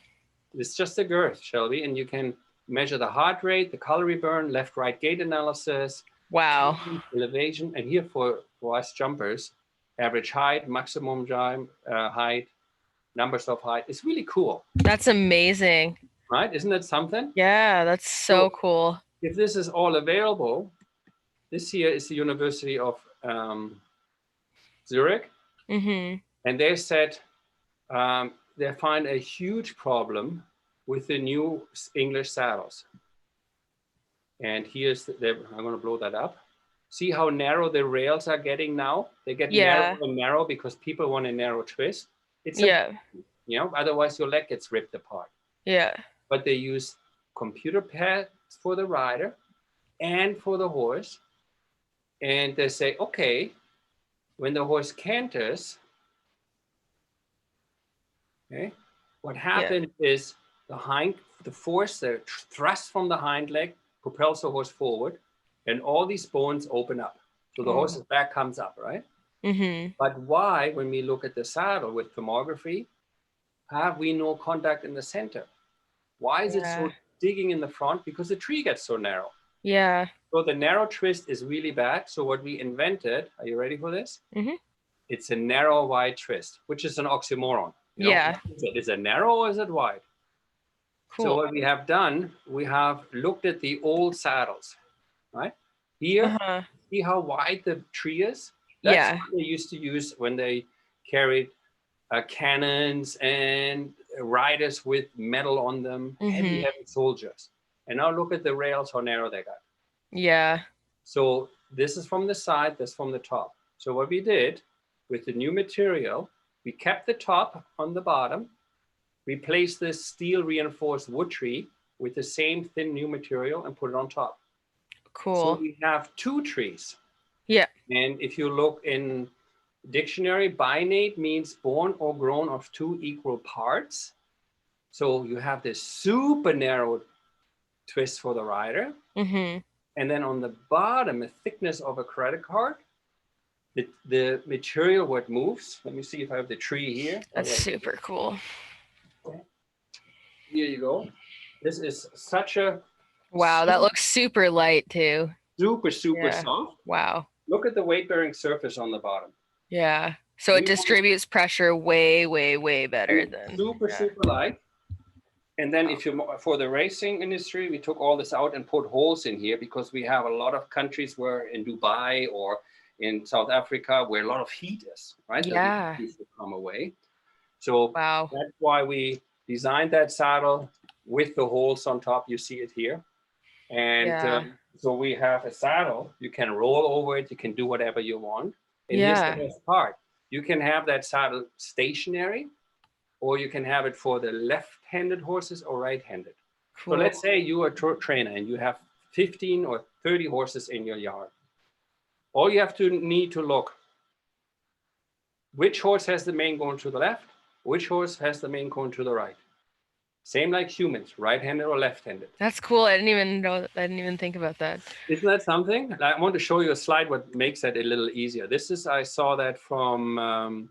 it's just a girth, Shelby, and you can measure the heart rate, the calorie burn, left-right gait analysis, Wow. elevation, and here for us jumpers, average height, maximum height, numbers of height. It's really cool, That's amazing. right? Isn't that something? Yeah, that's so So cool. if this is all available, this here is the University of Zurich, Mm-hmm. and they said they find a huge problem with the new English saddles. And here's, I'm going to blow that up. See how narrow the rails are getting now? They get narrow Yeah. and narrow because people want a narrow twist. It's a, Yeah. otherwise your leg gets ripped apart. Yeah. But they use computer pads for the rider and for the horse. And they say, okay, when the horse canters, okay, what Yeah. happens is the force, the thrust from the hind leg propels the horse forward, and all these bones open up. So the Oh. horse's back comes up, right? Mm-hmm. But why, when we look at the saddle with thermography, have we no contact in the center? Why is it Yeah. so digging in the front? Because the tree gets so narrow. Yeah. So the narrow twist is really bad. So what we invented, are you ready for this? Mm-hmm. It's a narrow wide twist, which is an oxymoron. Yeah. Is it narrow or is it wide? So Cool. what we have done, we have looked at the old saddles, right? Here, Uh-huh. see how wide the tree is? That's Yeah. what they used to use when they carried cannons and riders with metal on them, heavy, Mm-hmm. heavy soldiers. And now look at the rails, how narrow they got. Yeah. So this is from the side, this from the top. So what we did with the new material, we kept the top on the bottom, replaced this steel reinforced wood tree with the same thin new material and put it on top. So Cool. we have two trees. Yeah. And if you look in dictionary, binate means born or grown of two equal parts. So you have this super narrow twist for the rider. Mm-hmm. And then on the bottom, a thickness of a credit card. The material, what moves. Let me see if I have the tree here. That's super cool. Here you go. This is such a Wow, that looks super light too. super, super Yeah. soft. Wow. Look at the weight-bearing surface on the bottom. Yeah. So it distributes pressure way, way, way better than. Super, super light. And then if you, for the racing industry, we took all this out and put holes in here because we have a lot of countries where in Dubai or in South Africa where a lot of heat is, right? Yeah. The heat will come away. So Wow. that's why we designed that saddle with the holes on top. You see it here. And Yeah. so we have a saddle. You can roll over it. You can do whatever you want. And here's the Yeah. best part. You can have that saddle stationary, or you can have it for the left-handed horses or right-handed. So let's say you are a trainer and you have 15 or 30 horses in your yard. All you have to need to look, which horse has the mane going to the left, which horse has the mane going to the right. Same like humans, right-handed or left-handed. That's cool. I didn't even know. I didn't even think about that. Isn't that something? I want to show you a slide what makes that a little easier. This is, I saw that from,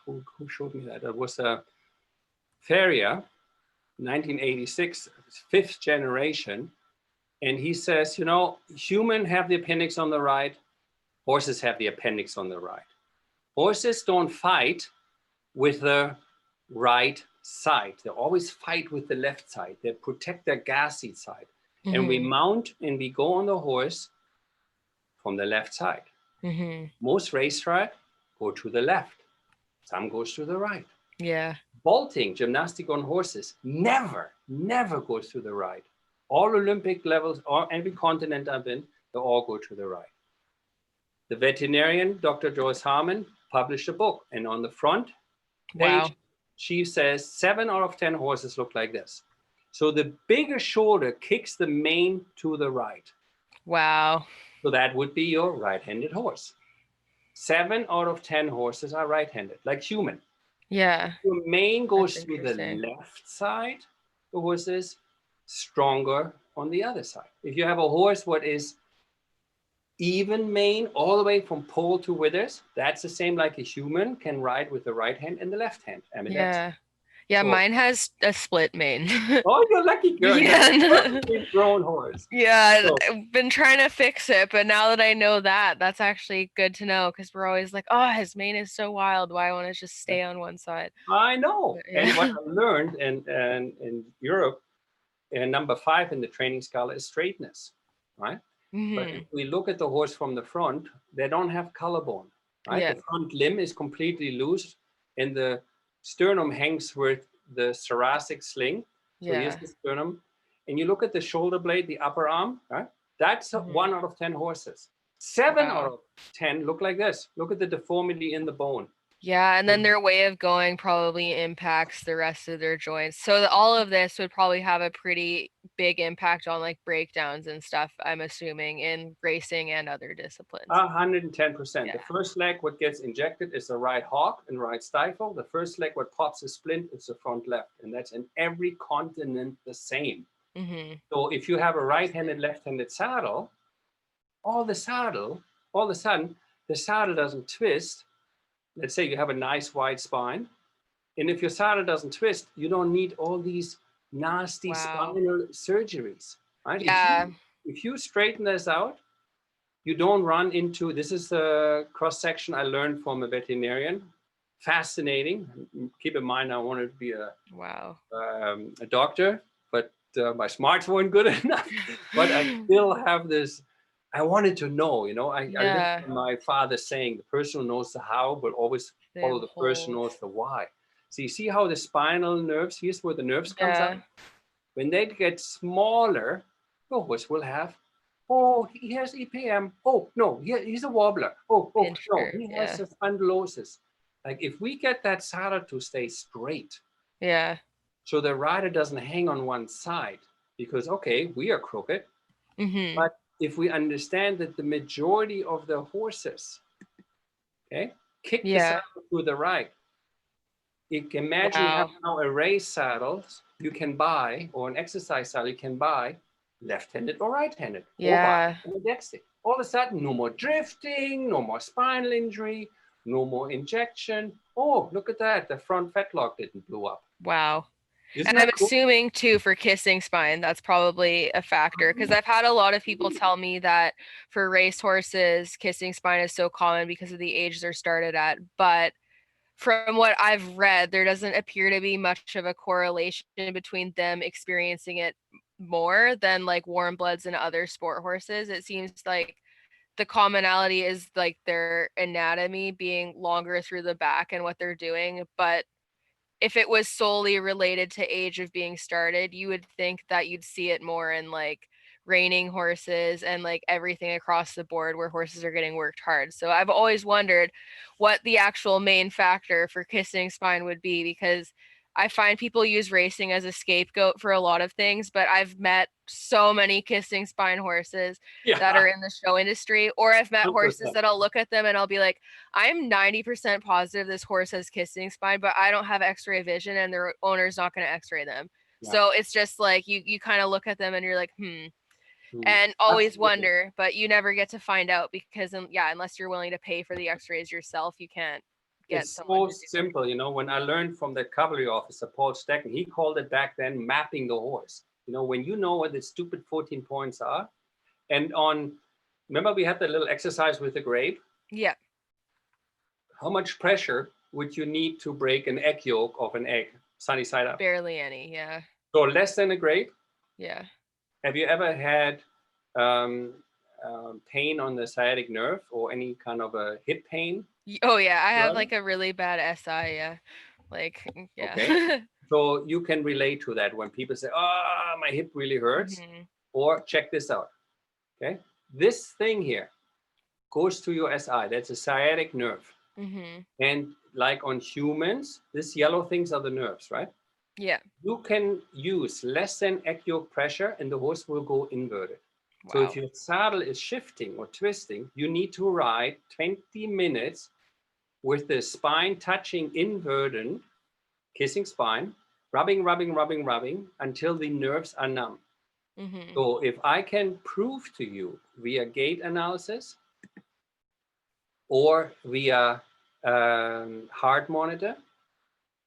who showed me that? That was a farrier, 1986, fifth generation. And he says, you know, humans have the appendix on the right, horses have the appendix on the right. Horses don't fight with the right side. They always fight with the left side. They protect their gas seat side. Mm-hmm. And we mount and we go on the horse from the left side. Mm-hmm. Most racetrack go to the left. Some goes to the right. Yeah. Vaulting, gymnastic on horses, never goes to the right. All Olympic levels, or every continent I've been, they all go to the right. The veterinarian, Dr. Joyce Harmon, published a book, and on the front page, she says 7 out of 10 horses look like this. So the bigger shoulder kicks the mane to the right. Wow. So that would be your right-handed horse. 7 out of 10 horses are right-handed, like human. Yeah. Your mane goes to the left side. The horse is stronger on the other side. If you have a horse what is even mane all the way from pole to withers, that's the same like a human can ride with the right hand and the left hand. Yeah, so, mine has a split mane. Oh, you're lucky girl. Yeah. Grown horse. Yeah, so, I've been trying to fix it, but now that I know that, that's actually good to know, because we're always like, oh, his mane is so wild. Why won't it just stay on one side? I know. But, and what I learned in Europe, and number 5 in the training scale is straightness, right? Mm-hmm. But if we look at the horse from the front, they don't have collarbone, right? Yeah. The front limb is completely loose, and the sternum hangs with the thoracic sling. So here's the sternum. And you look at the shoulder blade, the upper arm, right? That's 1 out of 10 horses. 7 out of 10 look like this. Look at the deformity in the bone. Yeah, and then their way of going probably impacts the rest of their joints. So all of this would probably have a pretty big impact on like breakdowns and stuff, I'm assuming, in racing and other disciplines. 110%. Yeah. The first leg what gets injected is the right hock and right stifle. The first leg what pops a splint is the front left. And that's in every continent the same. Mm-hmm. So if you have a right-handed, left-handed saddle, all of a sudden, the saddle doesn't twist. Let's say you have a nice wide spine. And if your saddle doesn't twist, you don't need all these nasty spinal surgeries, right? Yeah. If you straighten this out, you don't run into, this is the cross-section I learned from a veterinarian. Fascinating. Keep in mind, I wanted to be a doctor, but my smarts weren't good enough. But I still have this, I wanted to know, you know, I listened to my father saying, the person who knows the how will always follow the person who knows the why. So you see how the spinal nerves, here's where the nerves comes out. When they get smaller, the horse will have, oh, he has EPM. Oh, no, he's a wobbler. Oh, no, he has a spondylosis. Like if we get that saddle to stay straight. Yeah. So the rider doesn't hang on one side because, okay, we are crooked. Mm-hmm. But if we understand that the majority of the horses, kick the saddle to the right. You can imagine you have now a race saddle you can buy, or an exercise saddle you can buy, left-handed or right-handed. Yeah. Or ambidextric. All of a sudden, no more drifting, no more spinal injury, no more injection. Oh, look at that. The front fetlock didn't blow up. Wow. And I'm assuming too for kissing spine, that's probably a factor, because I've had a lot of people tell me that for race horses, kissing spine is so common because of the age they're started at. But from what I've read, there doesn't appear to be much of a correlation between them experiencing it more than like warm bloods and other sport horses. It seems like the commonality is like their anatomy being longer through the back and what they're doing. But if it was solely related to age of being started, you would think that you'd see it more in like reining horses and like everything across the board where horses are getting worked hard. So I've always wondered what the actual main factor for kissing spine would be, because I find people use racing as a scapegoat for a lot of things, but I've met so many kissing spine horses that are Yeah, in the show industry, or I've met horses 100%. that I'll look at them and I'll be like, I'm 90% positive this horse has kissing spine, but I don't have x-ray vision and their owner's not going to x-ray them. Yeah. So it's just like you kind of look at them and you're like, Mm. and always Absolutely. wonder, but you never get to find out because yeah, unless you're willing to pay for the x-rays yourself, you can't get It's someone so to do it. simple, when I learned from the cavalry officer, Paul Stecken, he called it back then mapping the horse. When you know what the stupid 14 points are, and remember we had the little exercise with the grape? Yeah, How much pressure would you need to break an egg yolk of an egg, sunny side up? barely any. Yeah. So less than a grape. Yeah. Have you ever had um, pain on the sciatic nerve or any kind of a hip pain? Oh yeah, I have Right? like a really bad SI, yeah. Like, Okay. yeah. So you can relate to that when people say, "Ah, my hip really hurts," Mhm. or check this out. Okay. This thing here goes to your SI. That's a sciatic nerve. Mhm. And like on humans, these yellow things are the nerves, right? Yeah. You can use less than egg yolk pressure and the horse will go inverted. So if Wow. your saddle is shifting or twisting, you need to ride 20 minutes with the spine touching inverted, kissing spine, rubbing, rubbing, rubbing, rubbing until the nerves are numb. Mhm. So if I can prove to you via gait analysis or via heart monitor,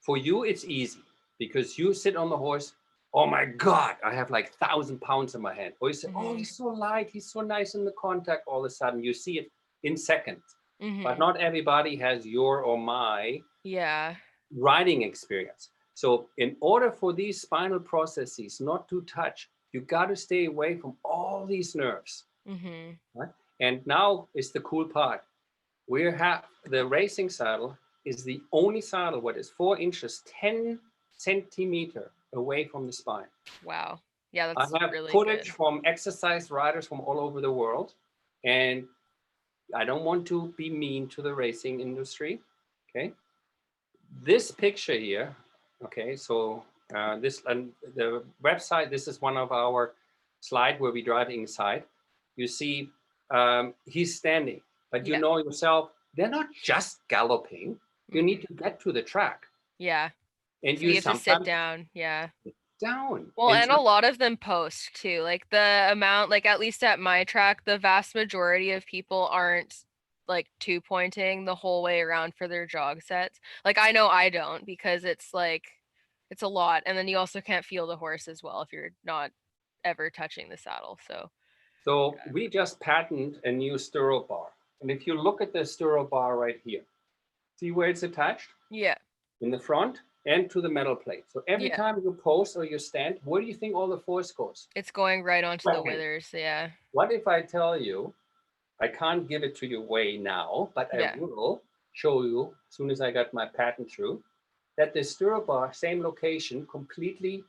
for you it's easy because you sit on the horse. Oh my God, I have like 1,000 pounds in my hand. Or you say, oh, Mhm. he's so light, he's so nice in the contact. All of a sudden, you see it in seconds. But Mhm. not everybody has your or my Yeah. riding experience. So in order for these spinal processes not to touch, you got to stay away from all these nerves. Mhm. Right? And now is the cool part. We have the racing saddle is the only saddle what is 4 inches, 10 centimeter away from the spine. Wow. Yeah, I that's have really footage good. from exercise riders from all over the world, and I don't want to be mean to the racing industry. Okay, this picture here. Okay, so this and the website. This is one of our slide where we drive inside. You see, he's standing, but you Yeah. know yourself, they're not just galloping. You need Mhm. to get to the track, Yeah. and So you you have to sit sometimes down. Yeah. sit down. Well, And and so, a lot of them post too. Like the amount, like at least at my track, the vast majority of people aren't like two pointing the whole way around for their jog sets. Like I know I don't because it's like it's a lot. And then you also can't feel the horse as well if you're not ever touching the saddle. So so we just patented a new stirrup bar, and if you look at the stirrup bar right here, see where it's attached? yeah. In the front and to the metal plate. So every Yeah. time you post or you stand, where do you think all the force goes? It's going right onto the Bang. withers. Yeah. What if I tell you, I can't give it to you way now, but I Yeah. will show you as soon as I got my patent through, that the stirrup bar, same location, completely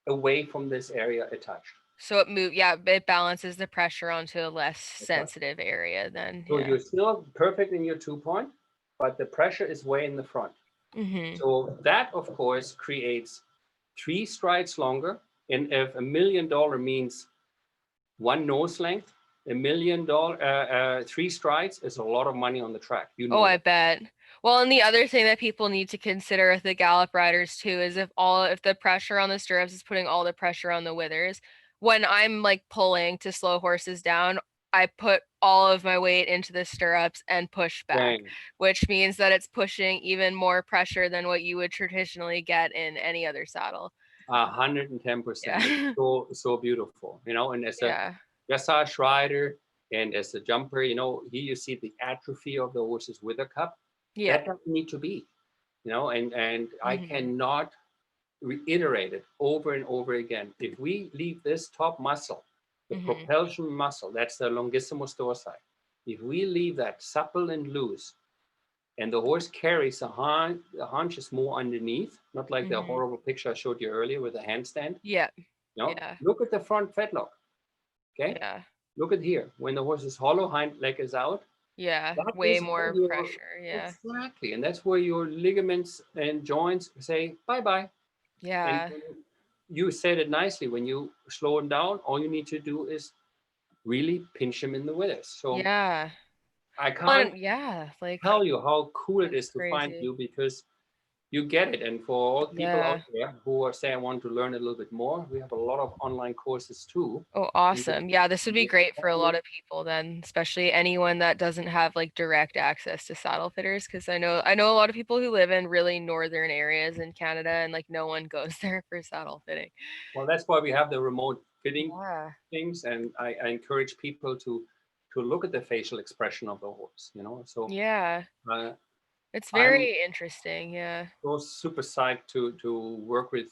away from this area attached. So it balances the pressure onto a less Okay. sensitive area then. So Yeah. you're still perfect in your 2 point, but the pressure is way in the front. Mhm. So that, of course, creates 3 strides longer. And if $1 million means one nose length, $1 million, 3 strides is a lot of money on the track. You Oh, know I that. bet. Well, and the other thing that people need to consider with the gallop riders too is if the pressure on the stirrups is putting all the pressure on the withers, when I'm like pulling to slow horses down, I put all of my weight into the stirrups and push back, Dang, which means that it's pushing even more pressure than what you would traditionally get in any other saddle. 110%. It's Yeah. so beautiful, and as a Yeah. dressage rider and as a jumper, here you see the atrophy of the horse's wither cup. Yeah. That doesn't need to be, and I Mhm. cannot reiterate it over and over again. If we leave this top muscle, the Mhm. propulsion muscle, that's the longissimus dorsi, if we leave that supple and loose, and the horse carries the haunches more underneath, not like the Mhm. horrible picture I showed you earlier with the handstand. Yeah. Yeah. Look at the front fetlock. Okay, Yeah. look at here. When the horse's hollow hind leg is out, Yeah, That way is where more your, pressure. Yeah. exactly, and that's where your ligaments and joints say bye-bye. And Yeah. you said it nicely, when you slow them down, all you need to do is really pinch them in the withers. So Yeah. I Well, can't and yeah, like tell you how cool it that's is to find crazy. you, because you get it. And for all people out Yeah. there who are saying, I want to learn a little bit more, we have a lot of online courses too. Oh, And awesome. Yeah, this would be they great for help a lot you. of people then, especially anyone that doesn't have like direct access to saddle fitters. Because I know a lot of people who live in really northern areas in Canada and like no one goes there for saddle fitting. Well, that's why we have the remote fitting Yeah. things, and I encourage people to look at the facial expression of the horse. So Yeah. uh, It's I'm very interesting. Yeah. so super psyched to work with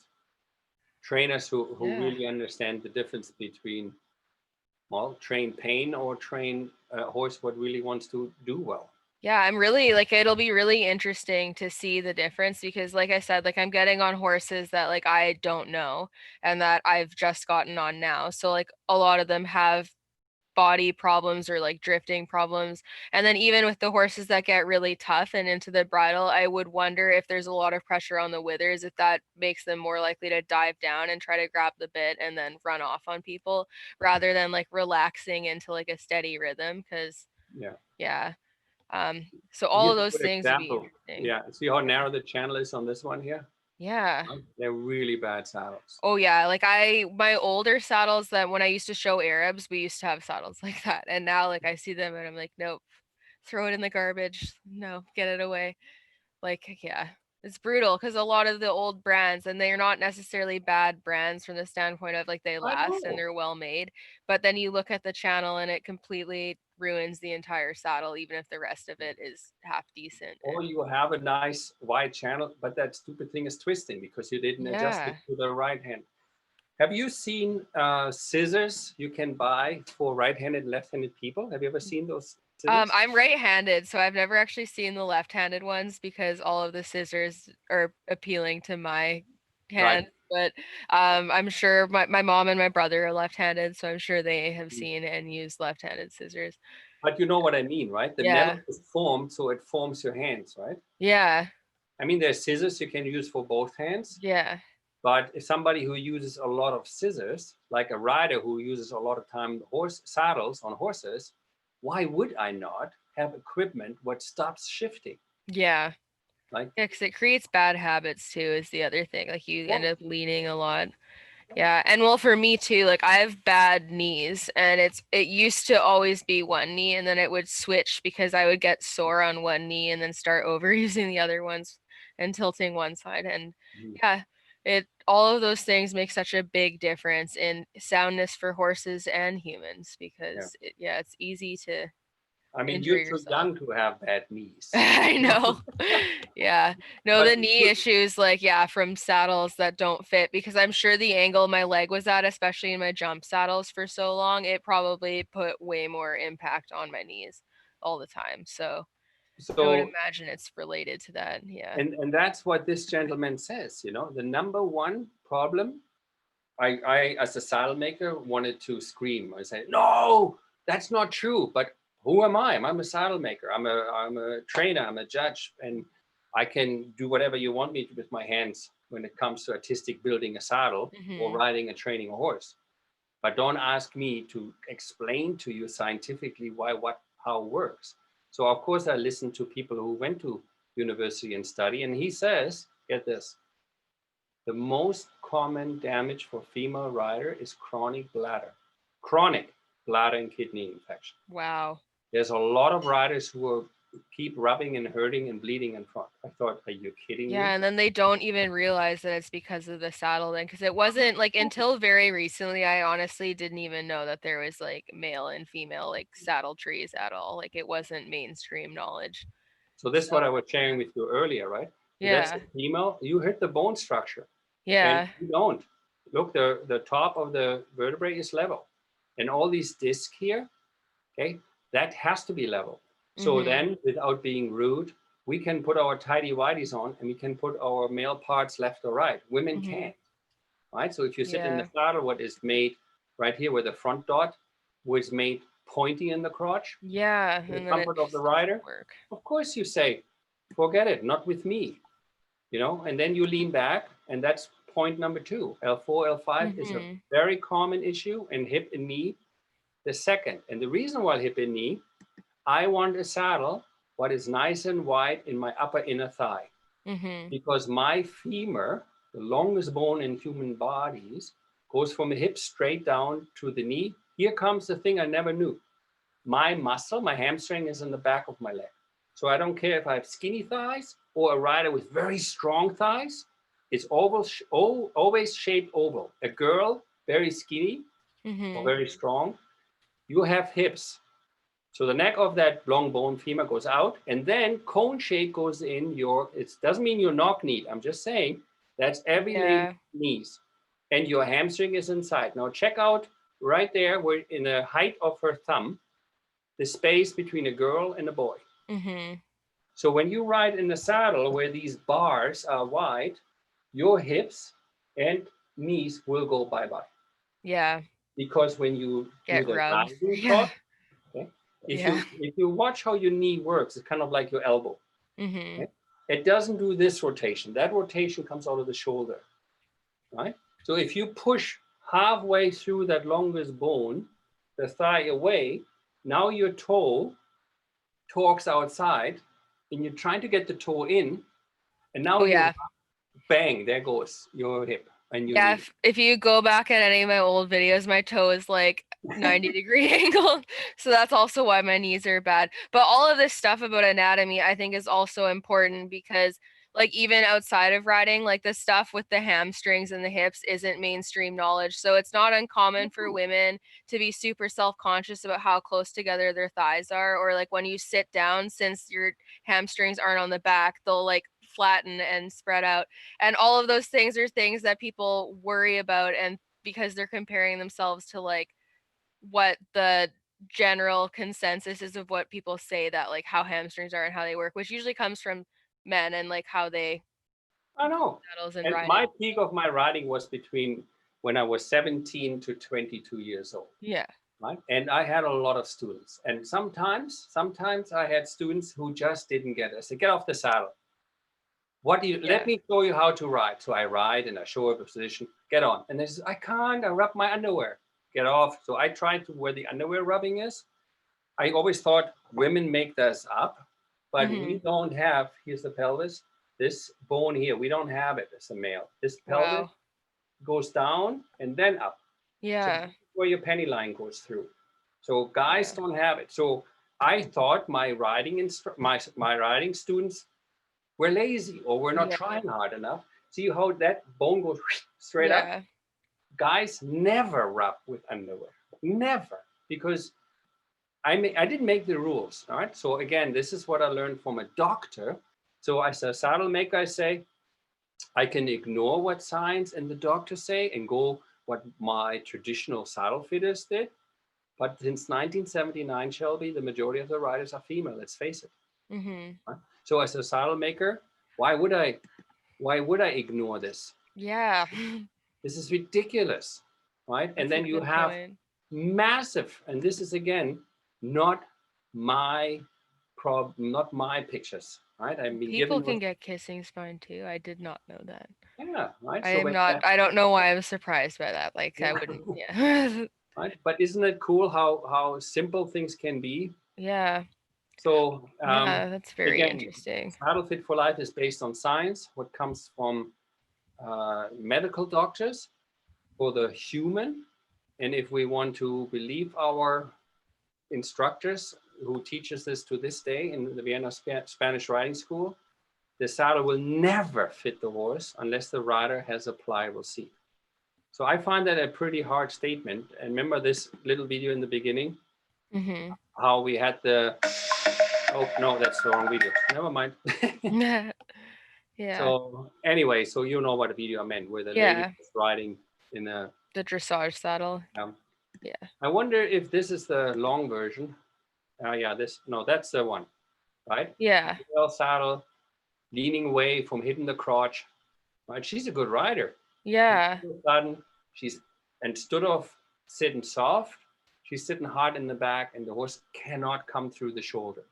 trainers who Yeah. really understand the difference between, well, train pain or train a horse what really wants to do well. Yeah, I'm really like it'll be really interesting to see the difference because like I said, like I'm getting on horses that like I don't know and that I've just gotten on now. So like a lot of them have body problems or like drifting problems. And then even with the horses that get really tough and into the bridle, I would wonder if there's a lot of pressure on the withers, if that makes them more likely to dive down and try to grab the bit and then run off on people rather than like relaxing into like a steady rhythm. Cause Yeah. yeah. So all Here's of a those good things would be example. interesting. Yeah. See how narrow the channel is on this one here? Yeah. Right? They're really bad saddles. Oh yeah, like my older saddles that when I used to show Arabs, we used to have saddles like that. And now like I see them and I'm like, nope, throw it in the garbage. No, get it away. Like, yeah, it's brutal because a lot of the old brands, and they're not necessarily bad brands from the standpoint of like they I last and know. they're well made, but then you look at the channel and it completely ruins the entire saddle, even if the rest of it is half decent. Or And you have a nice wide channel, but that stupid thing is twisting because you didn't adjust it yeah. to the right hand. Have you seen scissors you can buy for right-handed and left-handed people? Have you ever seen those scissors? I'm right-handed, so I've never actually seen the left-handed ones because all of the scissors are appealing to my Right. hand. But I'm sure my mom and my brother are left-handed, so I'm sure they have seen and used left-handed scissors. But you know what I mean, right? The metal Yeah. is formed so it forms your hands, right? Yeah. I mean, there's scissors you can use for both hands, Yeah. but if somebody who uses a lot of scissors, like a rider who uses a lot of time horse saddles on horses, why would I not have equipment what stops shifting? Yeah. Like, Yeah, 'cause it creates bad habits too, is the other thing. Like you end well, up leaning a lot. Yeah, and well for me too, like I have bad knees and it used to always be one knee and then it would switch because I would get sore on one knee and then start overusing the other ones and tilting one side and yeah, it all of those things make such a big difference in soundness for horses and humans yeah. because yeah, it's easy to I mean, injure you're too yourself. young to have bad knees. I know. Yeah. No, But the knee issues, like, yeah, from saddles that don't fit because I'm sure the angle my leg was at, especially in my jump saddles for so long, it probably put way more impact on my knees all the time. So I would so, imagine it's related to that. Yeah. and that's what this gentleman says, the number one problem. I as a saddle maker wanted to scream. I said, no, that's not true. But who am I? I'm a saddle maker. I'm a trainer. I'm a judge, and I can do whatever you want me to with my hands when it comes to artistic building a saddle or Hmm. riding and training a horse. But don't ask me to explain to you scientifically why, what, how it works. So of course I listened to people who went to university and study, and he says, get this, the most common damage for female rider is chronic bladder and kidney infection. Wow. There's a lot of riders who keep rubbing and hurting and bleeding in front. I thought, are you kidding Yeah, me? and then they don't even realize that it's because of the saddle then, because it wasn't like until very recently, I honestly didn't even know that there was like male and female like saddle trees at all. Like it wasn't mainstream knowledge. So this is what I So was sharing with you earlier, right? If that's yeah, the female, you hit the bone structure, and yeah. you don't. Look, the top of the vertebrae is level, and all these discs here, okay, that has to be level. So Mm-hmm. then, without being rude, we can put our tidy whities on and we can put our male parts left or right. Women Mm-hmm. can't, right? So if you sit in the Yeah. saddle, what is made right here with the front dot was made pointing in the crotch, Yeah, the and then it comfort of the just doesn't rider, work. of course you say, forget it, not with me, you know, and then you lean back, and that's point number 2. L4, L5 is a very common issue in hip and knee. The second, and the reason why hip and knee, I want a saddle what is nice and wide in my upper inner thigh, because my femur, the longest bone in human bodies, goes from the hip straight down to the knee. Here comes the thing I never knew. My muscle, my hamstring is in the back of my leg. So I don't care if I have skinny thighs or a rider with very strong thighs. It's always shaped oval. A girl, very skinny or very strong, you have hips. So the neck of that long bone femur goes out, and then cone shape goes in your, it doesn't mean you're knock-kneed. I'm just saying that's every lady's knees. And your hamstring is inside. Now check out right there, where in the height of her thumb, the space between a girl and a boy. So when you ride in the saddle where these bars are wide, your hips and knees will go bye-bye. Yeah. Because when you Get do the rubbed. riding cross, okay, Yeah. if you watch how your knee works, it's kind of like your elbow. Okay? It doesn't do this rotation. That rotation comes out of the shoulder, right? So if you push halfway through that longest bone, the thigh away, now your toe torques outside, and you're trying to get the toe in, and now you bang, there goes your hip and your knee. If you go back at any of my old videos, my toe is like 90-degree angle. So that's also why my knees are bad. But all of this stuff about anatomy, I think, is also important because, like, even outside of riding, like the stuff with the hamstrings and the hips isn't mainstream knowledge. So it's not uncommon for women to be super self-conscious about how close together their thighs are, or like when you sit down, since your hamstrings aren't on the back, they'll like flatten and spread out. And all of those things are things that people worry about, and because they're comparing themselves to like what the general consensus is of what people say that like how hamstrings are and how they work, which usually comes from men and like how they I know. and And riding. my peak of my riding was between when I was 17 to 22 years old. Yeah. Right. And I had a lot of students. And sometimes I had students who just didn't get it. I said, get off the saddle. Let me show you how to ride. So I ride and I show up a position, get on. And they say, I can't, I rub my underwear. Get off. So I tried to where the underwear rubbing is. I always thought women make this up, but we don't have, here's the pelvis, this bone here, we don't have it as a male. This pelvis goes down and then up. Yeah. So where your penny line goes through. So guys don't have it. So I thought my riding my riding students were lazy or were not trying hard enough. See how that bone goes straight up? Guys never rub with underwear. Never. Because I didn't make the rules. All right. So again, this is what I learned from a doctor. So as a saddle maker, I say, I can ignore what science and the doctors say and go what my traditional saddle fitters did. But since 1979, Shelby, the majority of the riders are female. Let's face it. Right? So as a saddle maker, why would I ignore this? Yeah. This is ridiculous, right? And then you have massive, and this is again not my problem, not my pictures, right? I mean, people can get kissing spine too. I did not know that. Yeah, right. I don't know why I'm surprised by that. Like I wouldn't. Yeah. Right, but isn't it cool how simple things can be? Yeah. So that's very again, interesting. Saddle Fit for Life is based on science, what comes from medical doctors for the human. And if we want to believe our instructors who teaches this to this day in the Vienna Spanish Riding School, the saddle will never fit the horse unless the rider has a pliable seat. So I find that a pretty hard statement. And remember this little video in the beginning, how we had the, oh no, that's the wrong video. Never mind. Yeah. So anyway, so you know what video I meant, where the lady was riding in the dressage saddle. Yeah. I wonder if this is the long version. Yeah, that's the one, right? Yeah. Saddle, leaning away from hitting the crotch. Right? She's a good rider. Yeah. Sudden, she's and stood off sitting soft. she's sitting hard in the back, and the horse cannot come through the shoulder.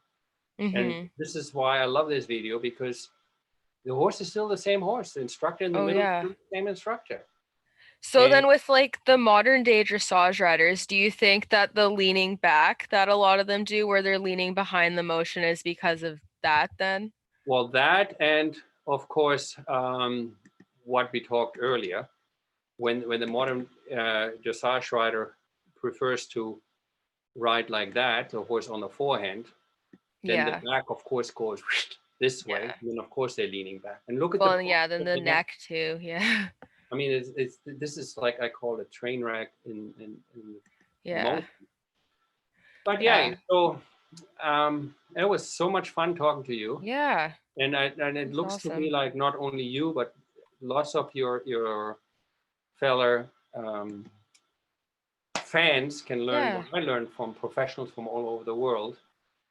And Mm-hmm. this is why I love this video, because the horse is still the same horse. The instructor in the Oh middle is yeah. still the same instructor. So And then with like the modern day dressage riders, do you think that the leaning back that a lot of them do where they're leaning behind the motion is because of that then? well, that, and of course, what we talked earlier, when the modern dressage rider prefers to ride like that, the horse on the forehand, then the Yeah. back, of course, goes this way. Yeah. And then, of course, they're leaning back. And look at the Well, and posture yeah, then of the the neck. neck too. Yeah. I mean, this is like I call it train wreck in Yeah. motion. But yeah, Yeah. so it was so much fun talking to you. Yeah. And it It's looks to me awesome. like not only you, but lots of your fellow fans can learn Yeah. what I learned from professionals from all over the world.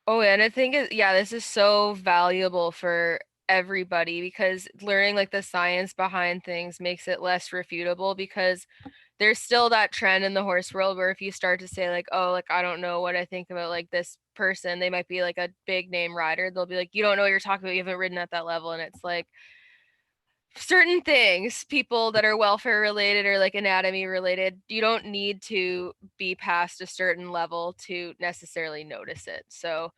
Oh, and I think yeah, this is so valuable for everybody because learning like the science behind things makes it less refutable because there's still that trend in the horse world where if you start to say like, oh, like I don't know what I think about like this person, they might be like a big name rider. They'll be like, you don't know what you're talking about, you haven't ridden at that level. And it's like certain things, people that are welfare related or like anatomy related, you don't need to be past a certain level to necessarily notice it. So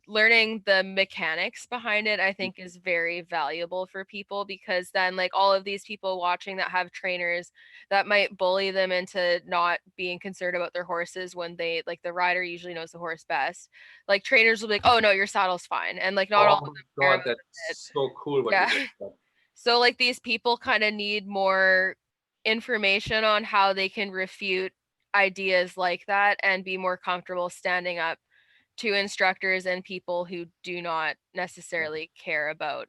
learning the mechanics behind it I think is very valuable for people because then like all of these people watching that have trainers that might bully them into not being concerned about their horses when they like the rider usually knows the horse best, like trainers will be like, oh no, your saddle's fine, and like not all of Oh them care God, about it. that's so cool what you Yeah. just said. So like these people kind of need more information on how they can refute ideas like that and be more comfortable standing up to instructors and people who do not necessarily care about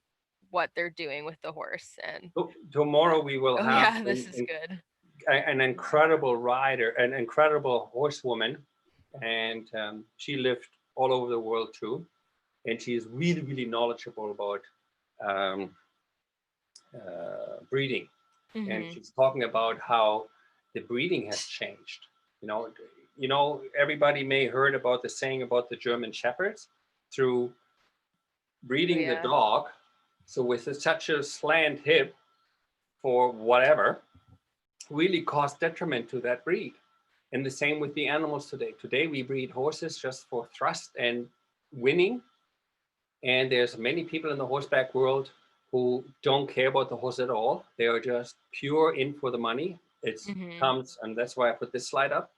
what they're doing with the horse. And Tomorrow we will oh have yeah, this is good. an incredible rider, an incredible horsewoman, and she lived all over the world too, and she is really, really knowledgeable about um, breeding, and Mm-hmm. she's talking about how the breeding has changed. Everybody may heard about the saying about the German shepherds through Oh breeding the yeah. dog. So with such a slant hip for whatever, really caused detriment to that breed. And the same with the animals today. Today we breed horses just for thrust and winning. And there's many people in the horseback world who don't care about the horse at all. They are just pure in for the money. It Mm-hmm. comes, and that's why I put this slide up.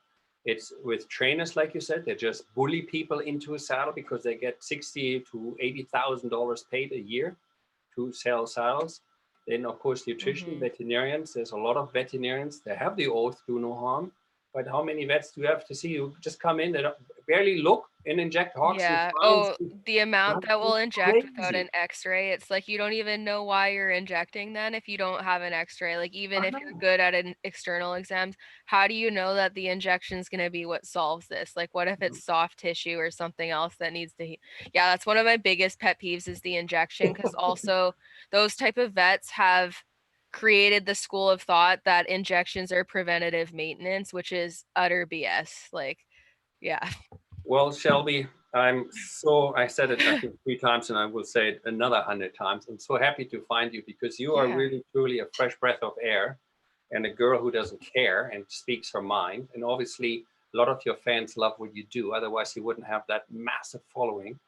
It's with trainers, like you said, they just bully people into a saddle because they get $60,000 to $80,000 paid a year to sell saddles. Then, of course, nutrition, Mm-hmm. veterinarians. There's a lot of veterinarians. They have the oath, do no harm. But how many vets do you have to see? You just come in, they barely look and inject hogs and Yeah. spines. Oh, the amount that will It's inject without crazy. an x-ray, it's like you don't even know why you're injecting then if you don't have an x-ray. Like even if you're good at an external exams, how do you know that the injection's going to be what solves this? Like what if it's soft tissue or something else that needs to Yeah, that's one of my biggest pet peeves is the injection because also those type of vets have created the school of thought that injections are preventative maintenance, which is utter BS. Like, yeah. Well, Shelby, I said it, I think, 3 times, and I will say it another 100 times. I'm so happy to find you because you are Yeah. really, truly a fresh breath of air and a girl who doesn't care and speaks her mind. And obviously, a lot of your fans love what you do. Otherwise, you wouldn't have that massive following.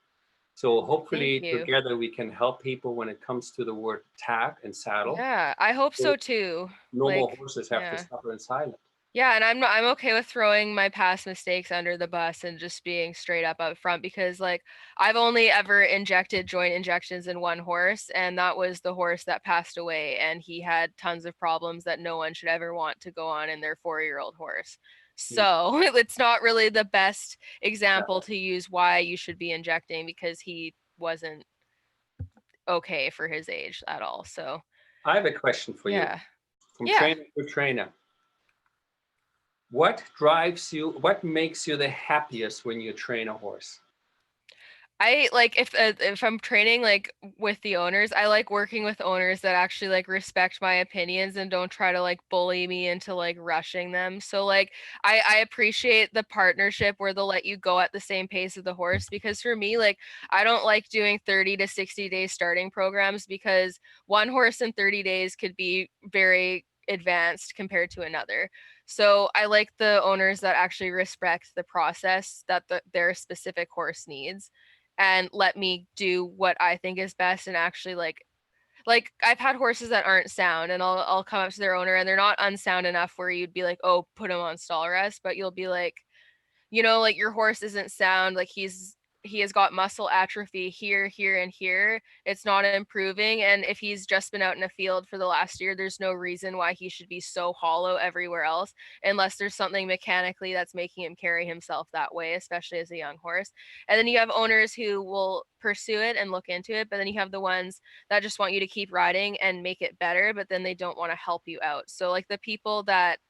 So Thank hopefully, you. together, we can help people when it comes to the word tack and saddle. Yeah, I hope So so too. no more Like, horses have to yeah. suffer in silence. Yeah, and I'm okay with throwing my past mistakes under the bus and just being straight up front because like I've only ever injected joint injections in one horse and that was the horse that passed away and he had tons of problems that no one should ever want to go on in their 4-year-old horse. Hmm. So, it's not really the best Yeah. example to use why you should be injecting because he wasn't okay for his age at all. So, I have a question for you. yeah. From Yeah. trainer to trainer, what drives you, what makes you the happiest when you train a horse? I like if I'm training like with the owners, I like working with owners that actually like respect my opinions and don't try to like bully me into like rushing them. So like I appreciate the partnership where they'll let you go at the same pace of the horse, because for me, like I don't like doing 30 to 60 day starting programs, because one horse in 30 days could be very advanced compared to another. So I like the owners that actually respect the process that their specific horse needs, and let me do what I think is best, and actually like I've had horses that aren't sound, and I'll come up to their owner and they're not unsound enough where you'd be like, "Oh, put him on stall rest," but you'll be like, like your horse isn't sound, like he has got muscle atrophy here, here, and here. It's not improving. And if he's just been out in a field for the last year, there's no reason why he should be so hollow everywhere else, unless there's something mechanically that's making him carry himself that way, especially as a young horse. And then you have owners who will pursue it and look into it, but then you have the ones that just want you to keep riding and make it better, but then they don't want to help you out. So like the people that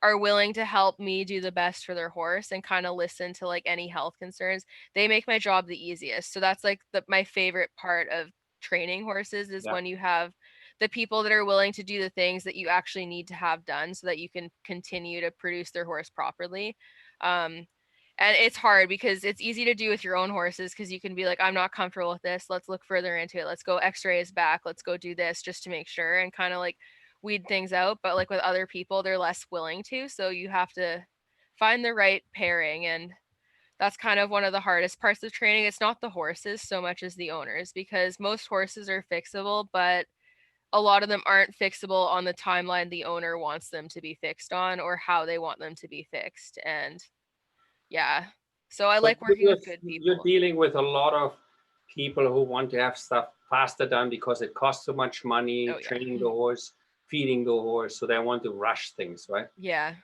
are willing to help me do the best for their horse and kind of listen to like any health concerns, they make my job the easiest. So that's like my favorite part of training horses, is Yeah. when you have the people that are willing to do the things that you actually need to have done so that you can continue to produce their horse properly. um, and it's hard because it's easy to do with your own horses, because you can be like, I'm not comfortable with this, let's look further into it, let's go x-ray his back, let's go do this just to make sure, and kind of like weed things out. But like with other people, they're less willing to, so you have to find the right pairing. And that's kind of one of the hardest parts of training. It's not the horses so much as the owners, because most horses are fixable, but a lot of them aren't fixable on the timeline the owner wants them to be fixed on, or how they want them to be fixed. And yeah, so I But like working with good you're people. dealing with a lot of people who want to have stuff faster done because it costs so much money, Oh yeah. training the horse, feeding the horse. So they want to rush things, right? Yeah.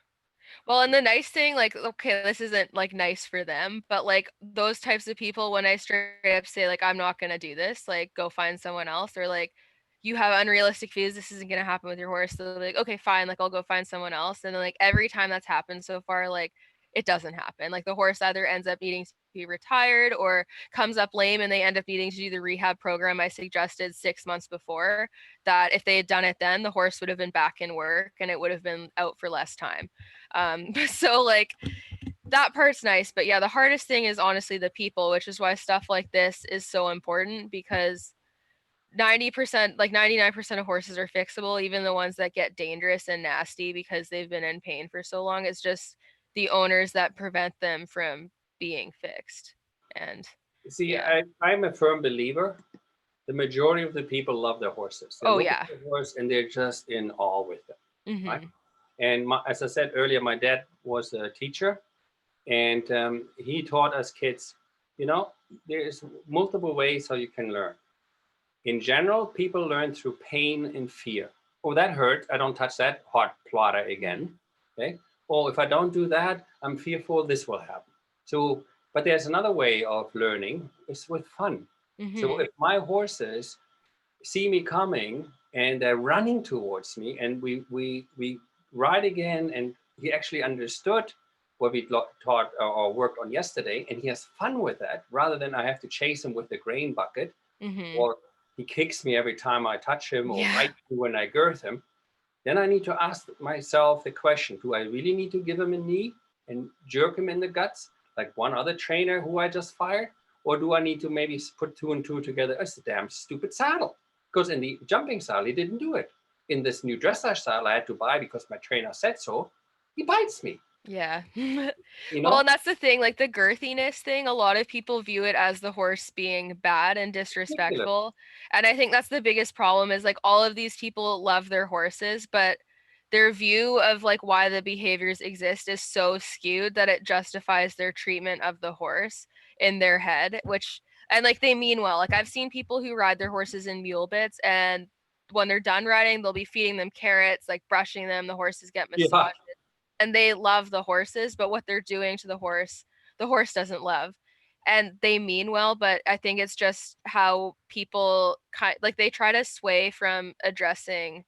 Well, and the nice thing, like, okay, this isn't like nice for them, but like those types of people, when I straight up say, like, I'm not gonna do this, like, go find someone else, or like, you have unrealistic views, this isn't gonna happen with your horse. So they're like, okay, fine, like, I'll go find someone else. And then, like, every time that's happened so far, like, it doesn't happen. Like, the horse either ends up needing to be retired or comes up lame, and they end up needing to do the rehab program I suggested 6 months before. That if they had done it then, the horse would have been back in work and it would have been out for less time. So like that part's nice, but yeah, the hardest thing is honestly the people, which is why stuff like this is so important, because 90%, like 99% of horses are fixable, even the ones that get dangerous and nasty because they've been in pain for so long. It's just the owners that prevent them from being fixed. And See, yeah. I'm a firm believer. The majority of the people love their horses. They Oh look at yeah. the horse and they're just in awe with them, right? Mm-hmm. And as I said earlier, my dad was a teacher, and he taught us kids, you know, there's multiple ways how you can learn. In general, people learn through pain and fear. Oh, that hurt. I don't touch that hot plotter again. Okay. Oh, if I don't do that, I'm fearful this will happen. So, but there's another way of learning, is with fun. So Mm-hmm. if my horses see me coming and they're running towards me, and we ride again, and he actually understood what we taught or worked on yesterday, and he has fun with that rather than I have to chase him with the grain bucket, Mm-hmm. or he kicks me every time I touch him or Yeah. bites me when I girth him. Then I need to ask myself the question, do I really need to give him a knee and jerk him in the guts like one other trainer who I just fired? Or do I need to maybe put two and two together? It's a damn stupid saddle. Because in the jumping saddle, he didn't do it. In this new dressage saddle I had to buy because my trainer said so, he bites me, Yeah. you Well, know? and that's the thing, like the girthiness thing, a lot of people view it as the horse being bad and Ridiculous. disrespectful. And I think that's the biggest problem, is like all of these people love their horses, but their view of like why the behaviors exist is so skewed that it justifies their treatment of the horse in their head, which, and like they mean well. Like I've seen people who ride their horses in mule bits, and when they're done riding, they'll be feeding them carrots, like brushing them, the horses get Yeah. massaged, and they love the horses, but what they're doing to the horse doesn't love. And they mean well, but I think it's just how people like they try to sway from addressing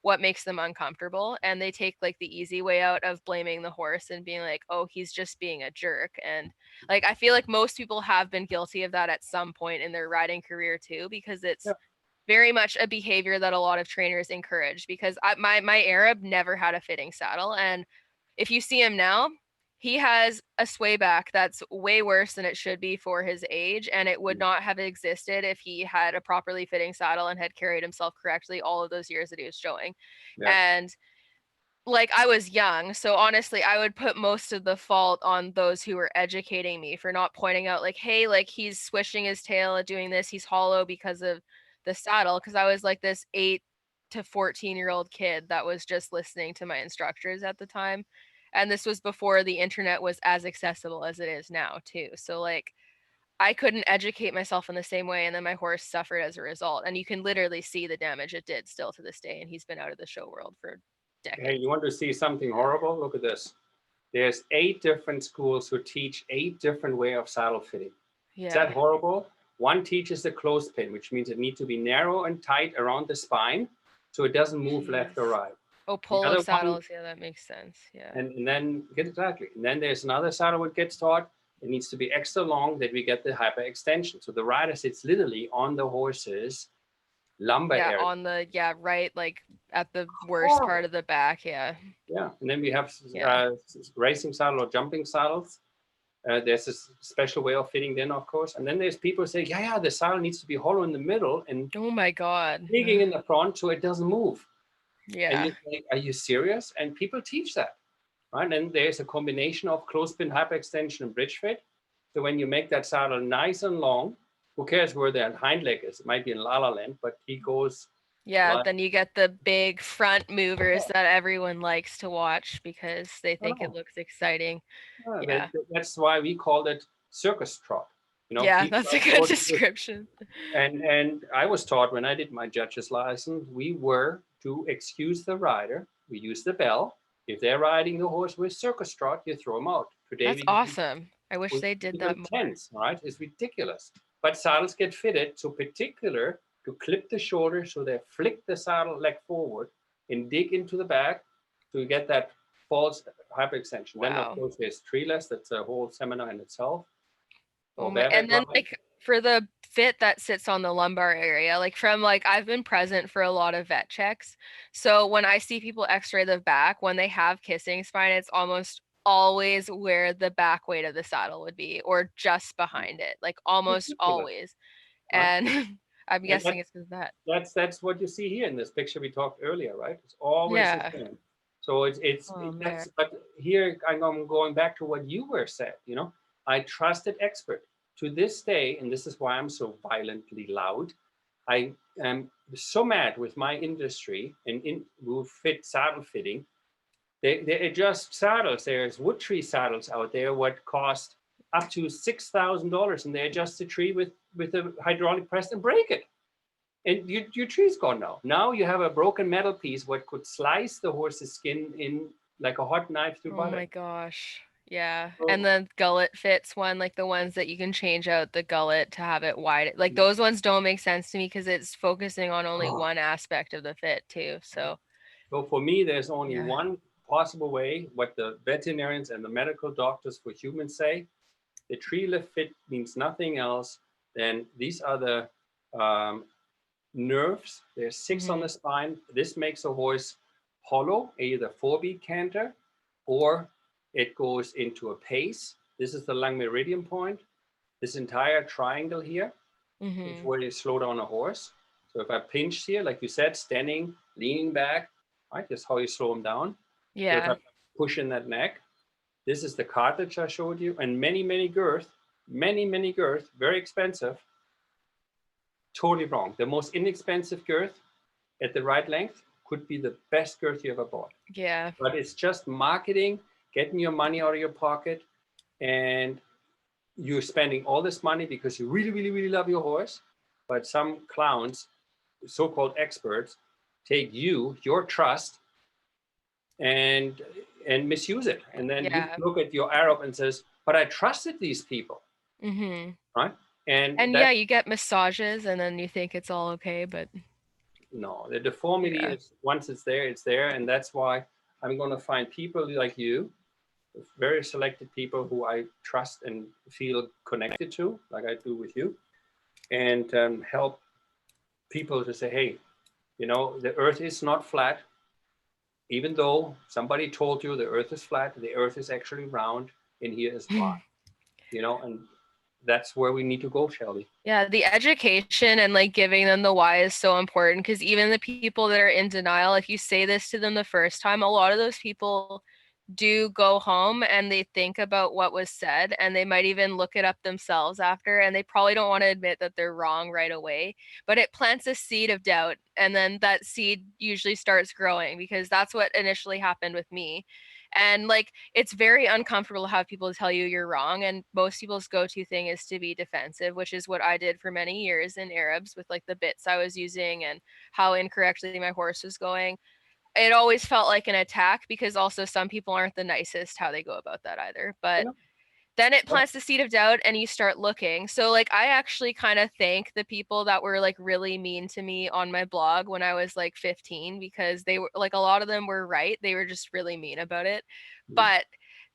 what makes them uncomfortable, and they take like the easy way out of blaming the horse and being like, oh, he's just being a jerk. And like I feel like most people have been guilty of that at some point in their riding career too, because it's very much a behavior that a lot of trainers encourage. Because my Arab never had a fitting saddle, and if you see him now, he has a sway back that's way worse than it should be for his age, and it would not have existed if he had a properly fitting saddle and had carried himself correctly all of those years that he was showing. And like I was young, so honestly, I would put most of the fault on those who were educating me for not pointing out like, hey, like he's swishing his tail at doing this, he's hollow because of the saddle. Because I was like this 8 to 14-year-old kid that was just listening to my instructors at the time. And this was before the internet was as accessible as it is now too. So like I couldn't educate myself in the same way, and then my horse suffered as a result. And you can literally see the damage it did still to this day, and he's been out of the show world for decades. Hey, you want to see something horrible? Look at this. There's 8 different schools who teach 8 different way of saddle fitting. Is that horrible? One teaches the clothespin, which means it needs to be narrow and tight around the spine so it doesn't move left or right. Oh, polo saddles. Yeah, that makes sense. Yeah. And then, exactly. And then there's another saddle that gets taught. It needs to be extra long that we get the hyperextension. So the rider sits literally on the horse's lumbar area. On the, right, like at the worst part of the back. Yeah. And then we have racing saddle or jumping saddles. There's a special way of fitting them, of course. And then there's people who say, the saddle needs to be hollow in the middle and oh my God, digging in the front so it doesn't move. Yeah. And you think, are you serious? And people teach that, right? And there's a combination of clothespin, hyperextension, and bridge fit. So when you make that saddle nice and long, who cares where the hind leg is? It might be in La La Land, but he goes. Then you get the big front movers that everyone likes to watch because they think it looks exciting. That's why we called it circus trot. That's a good description. And I was taught when I did my judge's license, we were to excuse the rider. We use the bell. If they're riding the horse with circus trot, you throw them out. Today, that's awesome. I wish they did that more. Tense, right? It's ridiculous. But saddles get fitted so particular to clip the shoulder so they flick the saddle leg forward and dig into the back to get that false hyperextension. Wow. Then of course there's treeless. That's a whole seminar in itself. And then like for the fit that sits on the lumbar area, like I've been present for a lot of vet checks. So when I see people x-ray the back, when they have kissing spine, it's almost always where the back weight of the saddle would be or just behind it, like almost always. And I'm guessing it's because of that. That's what you see here in this picture we talked earlier, right? It's always the same. So but here I'm going back to what you were said, I trusted expert. To this day, and this is why I'm so violently loud, I am so mad with my industry and who fit saddle fitting. They adjust saddles. There's wood tree saddles out there what cost up to $6,000, and they adjust the tree with a hydraulic press and break it. And your tree's gone now. Now you have a broken metal piece what could slice the horse's skin in like a hot knife through butter. Oh my gosh. Yeah. And the gullet fits one, like the ones that you can change out the gullet to have it wide. Like those ones don't make sense to me because it's focusing on only one aspect of the fit too. So for me, there's only one possible way, what the veterinarians and the medical doctors for humans say. The tree lift fit means nothing else than these are the nerves. There's 6 on the spine. This makes a horse hollow, either forebeat canter or it goes into a pace. This is the lung meridian point. This entire triangle here is where you slow down a horse. So if I pinch here, like you said, standing, leaning back, right? That's how you slow them down. Yeah. So if I push in that neck, this is the cartilage I showed you, and many girth, very expensive. Totally wrong. The most inexpensive girth at the right length could be the best girth you ever bought. Yeah. But it's just marketing, getting your money out of your pocket, and you're spending all this money because you really love your horse. But some clowns, so-called experts, take your trust and misuse it. And then you look at your Arab and says, but I trusted these people. Right? And you get massages and then you think it's all okay, but no, the deformity is, once it's there. And that's why I'm going to find people like you, very selected people who I trust and feel connected to, like I do with you, and help people to say, hey, you know, the earth is not flat. Even though somebody told you the earth is flat, the earth is actually round, and here is why. You know, and that's where we need to go, Shelby. Yeah, the education and like giving them the why is so important, because even the people that are in denial, if you say this to them the first time, a lot of those people do go home and they think about what was said, and they might even look it up themselves after, and they probably don't want to admit that they're wrong right away, but it plants a seed of doubt, and then that seed usually starts growing, because that's what initially happened with me. And like, it's very uncomfortable to have people tell you you're wrong, and most people's go-to thing is to be defensive, which is what I did for many years in Arabs with like the bits I was using and how incorrectly my horse was going. It always felt like an attack, because also some people aren't the nicest how they go about that either. You But know? then it plants the seed of doubt and you start looking. So like, I actually kind of thank the people that were like really mean to me on my blog when I was like 15, because they were like, a lot of them were right. They were just really mean about it. But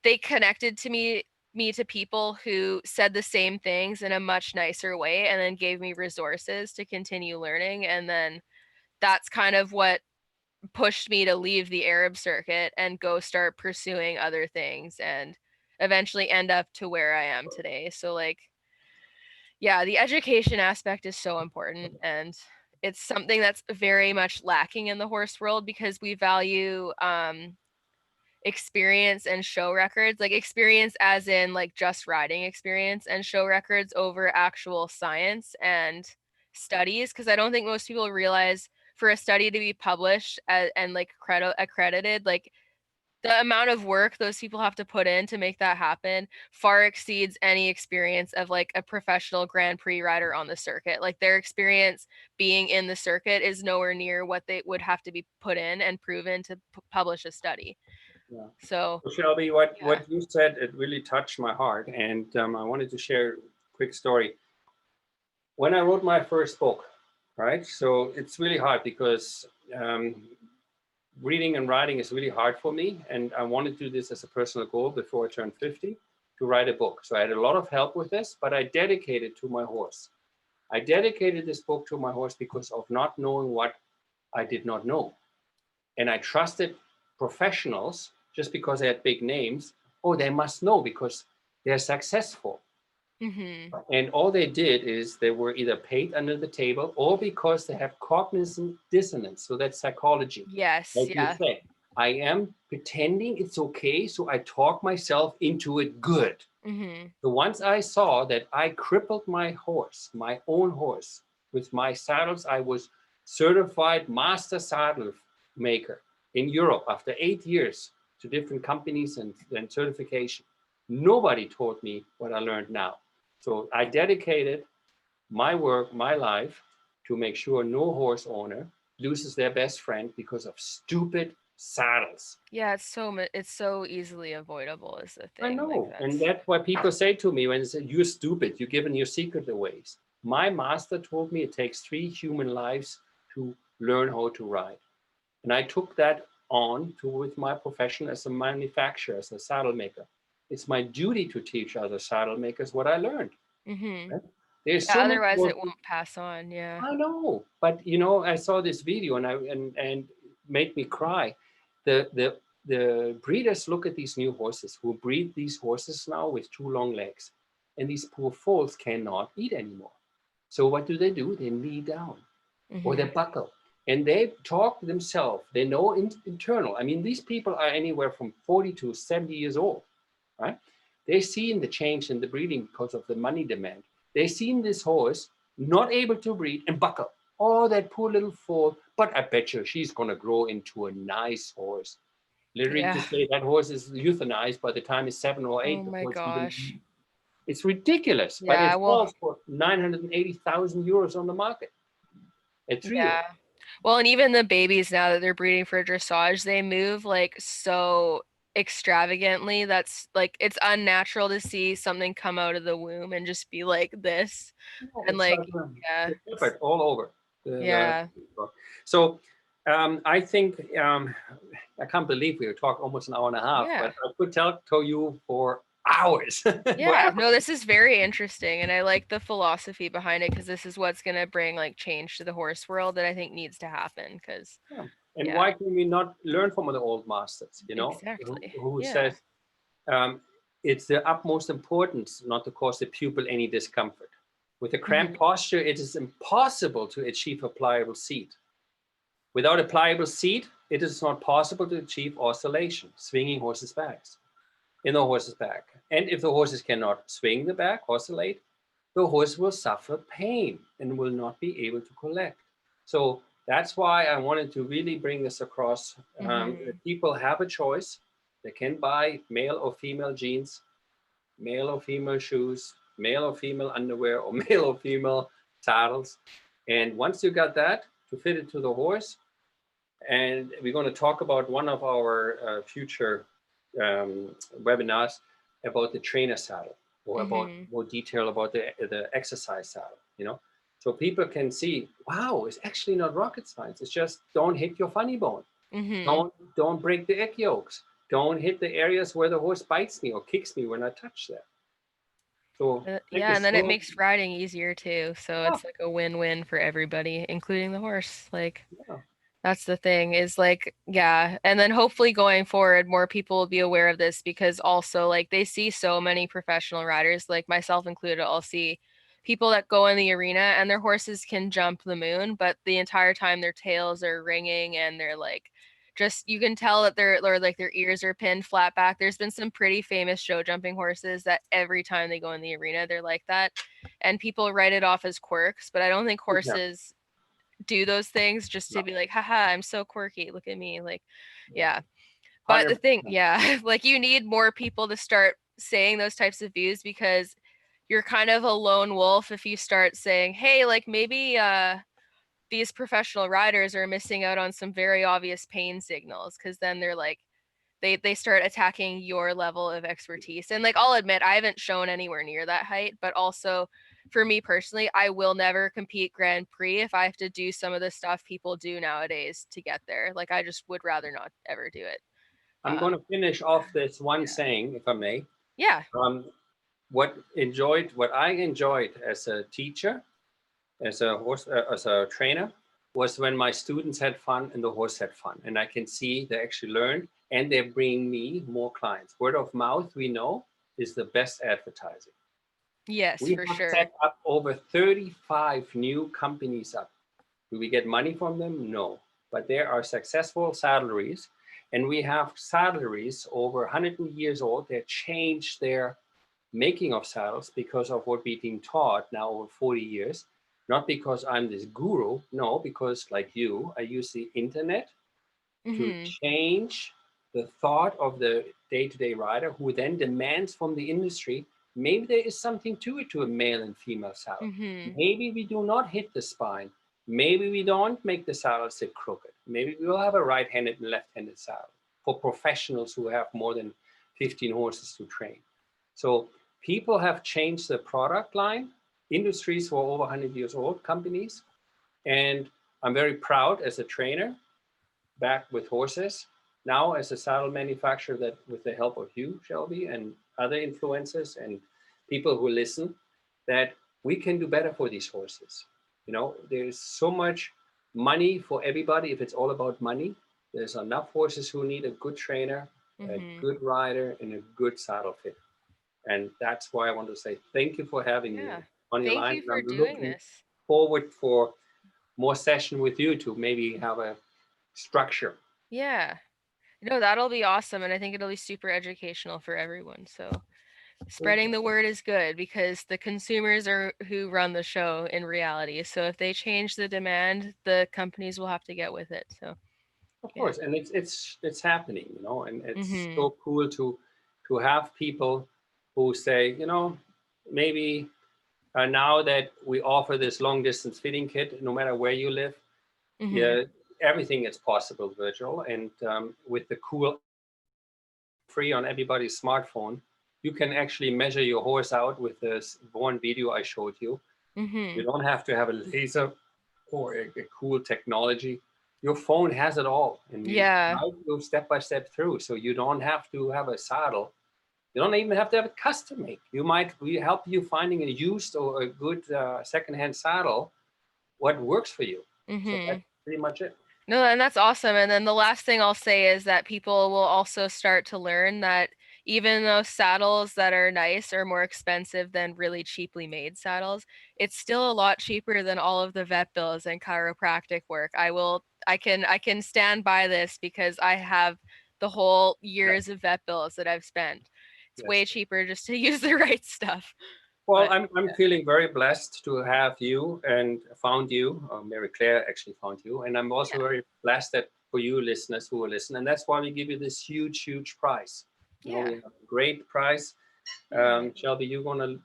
they connected me to people who said the same things in a much nicer way, and then gave me resources to continue learning. And then that's kind of what pushed me to leave the Arab circuit and go start pursuing other things, and eventually end up to where I am today. So like, yeah, the education aspect is so important, and it's something that's very much lacking in the horse world, because we value experience and show records, like experience as in like just riding experience, and show records over actual science and studies, because I don't think most people realize for a study to be published and like accredited, like the amount of work those people have to put in to make that happen far exceeds any experience of like a professional Grand Prix rider on the circuit. Like, their experience being in the circuit is nowhere near what they would have to be put in and proven to publish a study. Yeah. So, Shelby, yeah. what you said, it really touched my heart, and I wanted to share a quick story. When I wrote my first book, right? So it's really hard because reading and writing is really hard for me, and I wanted to do this as a personal goal before I turned 50 to write a book. So I had a lot of help with this, but I dedicated to my horse. I dedicated this book to my horse because of not knowing what I did not know. And I trusted professionals just because they had big names. Oh, they must know because they're successful. Mm-hmm. And all they did is they were either paid under the table or because they have cognitive dissonance. So that's psychology. Yes, Like you yeah. said, I am pretending it's okay. So I talk myself into it good. Mm-hmm. So once I saw that I crippled my horse, my own horse, with my saddles, I was certified master saddle maker in Europe after 8 years to different companies and certification. Nobody taught me what I learned now. So I dedicated my work, my life, to make sure no horse owner loses their best friend because of stupid saddles. Yeah, it's so easily avoidable is the I thing. Like, know. And that's that's what people say to me when they say, you're stupid, you're giving your secret away. My master told me it takes 3 human lives to learn how to ride. And I took that on to with my profession as a manufacturer, as a saddle maker. It's my duty to teach other saddle makers what I learned. mm-hmm. Right? There's Yeah, so much otherwise more. it won't pass on. Yeah. I know, but you know, I saw this video and made me cry. The breeders look at these new horses who breed these horses now with 2 long legs, and these poor foals cannot eat anymore. So what do? They knee down or they Mm-hmm. buckle, and they talk themselves. They know internal. I mean, these people are anywhere from 40 to 70 years old, right? They're seeing the change in the breeding because of the money demand. They're seeing this horse not able to breed and buckle. Oh, that poor little foal. But I bet you she's going to grow into a nice horse. Literally to Yeah. say that horse is euthanized by the time it's 7 or 8 Oh my before it's even. gosh. It's ridiculous, but Yeah, it well, falls for 980,000 euros on the market at 3 years. yeah. Well, and even the babies now that they're breeding for dressage, they move like so extravagantly. That's like, it's unnatural to see something come out of the womb and just be like this. No, And it's like, like yeah, the shepherd all over. Yeah. So I think I can't believe we talked almost an hour and a half, Yeah. but I could tell to you for hours. Yeah, no, this is very interesting, and I like the philosophy behind it because this is what's gonna bring like change to the horse world that I think needs to happen. Because Yeah. And yeah, why can we not learn from the old masters, exactly. who Yeah. says um, it's the utmost importance not to cause the pupil any discomfort. With a cramped posture, it is impossible to achieve a pliable seat. Without a pliable seat, it is not possible to achieve oscillation, swinging horses' backs, in the horse's back. And if the horses cannot swing the back, oscillate, the horse will suffer pain and will not be able to collect. So that's why I wanted to really bring this across. People have a choice. They can buy male or female jeans, male or female shoes, male or female underwear, or male or female saddles. And once you got that to fit it to the horse, and we're going to talk about one of our future webinars about the trainer saddle, or about more detail about the exercise saddle, So people can see, wow, it's actually not rocket science. It's just don't hit your funny bone. Don't break the egg yolks. Don't hit the areas where the horse bites me or kicks me when I touch that. So Yeah, and then it makes riding easier too. So yeah, it's like a win-win for everybody, including the horse. Like yeah. that's the thing is like, yeah. And then hopefully going forward, more people will be aware of this because also like they see so many professional riders, like myself included, I'll see people that go in the arena and their horses can jump the moon, but the entire time their tails are ringing and they're like just you can tell that their ears are pinned flat back. There's been some pretty famous show jumping horses that every time they go in the arena, they're like that. And people write it off as quirks, but I don't think Yeah. horses do those things just to be like, haha, I'm so quirky. Look at me. Like, yeah. But the 100%. thing, yeah, like you need more people to start saying those types of views because you're kind of a lone wolf if you start saying, hey, like maybe these professional riders are missing out on some very obvious pain signals because then they're like they start attacking your level of expertise. And like I'll admit I haven't shown anywhere near that height, but also for me personally, I will never compete Grand Prix if I have to do some of the stuff people do nowadays to get there. Like I just would rather not ever do it. I'm going to finish off this one saying, if I may. Yeah. Um, what I enjoyed as a teacher, as a trainer, was when my students had fun and the horse had fun, and I can see they actually learn and they bring me more clients. Word of mouth, we know, is the best advertising. Yes, We for have sure. set up over 35 new companies up. Do we get money from them? No, but there are successful saddleries, and we have saddleries over 100 years old that changed their making of saddles because of what we've been taught now over 40 years. Not because I'm this guru, no, because like you, I use the internet to change the thought of the day-to-day rider, who then demands from the industry, maybe there is something to it, to a male and female saddle. Maybe we do not hit the spine. Maybe we don't make the saddle sit crooked. Maybe we will have a right-handed and left-handed saddle for professionals who have more than 15 horses to train. So people have changed the product line. Industries were over 100 years old, companies. And I'm very proud as a trainer back with horses. Now, as a saddle manufacturer, that with the help of you, Shelby, and other influencers and people who listen, that we can do better for these horses. There's so much money for everybody. If it's all about money, there's enough horses who need a good trainer, a good rider, and a good saddle fit. And that's why I want to say thank you for having me Yeah. on your Thank line. you And for I'm doing looking this. forward for more session with you to maybe have a structure. Yeah. No, that'll be awesome. And I think it'll be super educational for everyone. So spreading the word is good because the consumers are who run the show in reality. So if they change the demand, the companies will have to get with it. So Of yeah. course, and it's happening, and it's Mm-hmm. so cool to have people who say, maybe now that we offer this long distance fitting kit, no matter where you live, Mm-hmm. yeah, everything is possible virtual, and with the cool free on everybody's smartphone, you can actually measure your horse out with this one video I showed you. Mm-hmm. You don't have to have a laser or a cool technology. Your phone has it all, and you Yeah. guide you step by step through. So you don't have to have a saddle. You don't even have to have it custom made. We help you finding a used or a good secondhand saddle, what works for you. So Mm-hmm. that's pretty much it. No, and that's awesome. And then the last thing I'll say is that people will also start to learn that even though saddles that are nice are more expensive than really cheaply made saddles, it's still a lot cheaper than all of the vet bills and chiropractic work. I can stand by this because I have the whole Yeah. years of vet bills that I've spent. It's way Yes. cheaper just to use the right stuff. Well, But I'm feeling very blessed to have you and found you. Mary Claire actually found you, and I'm also yeah, very blessed that for you listeners who will listen, and that's why we give you this huge, huge prize. You know, yeah. we have a great prize. Yeah. Shelby, you're gonna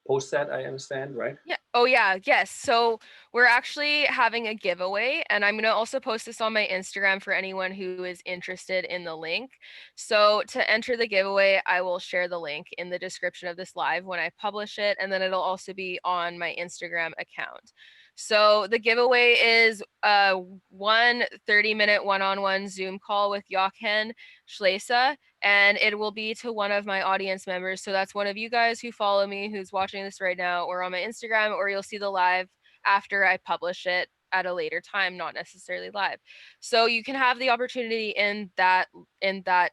post that, I understand, right? Yeah. Oh, yeah. Yes. So we're actually having a giveaway, and I'm going to also post this on my Instagram for anyone who is interested in the link. So to enter the giveaway, I will share the link in the description of this live when I publish it, and then it'll also be on my Instagram account. So the giveaway is a 30-minute one-on-one Zoom call with Jochen Schlesa, and it will be to one of my audience members. So that's one of you guys who follow me, who's watching this right now, or on my Instagram, or you'll see the live after I publish it at a later time, not necessarily live. So you can have the opportunity in that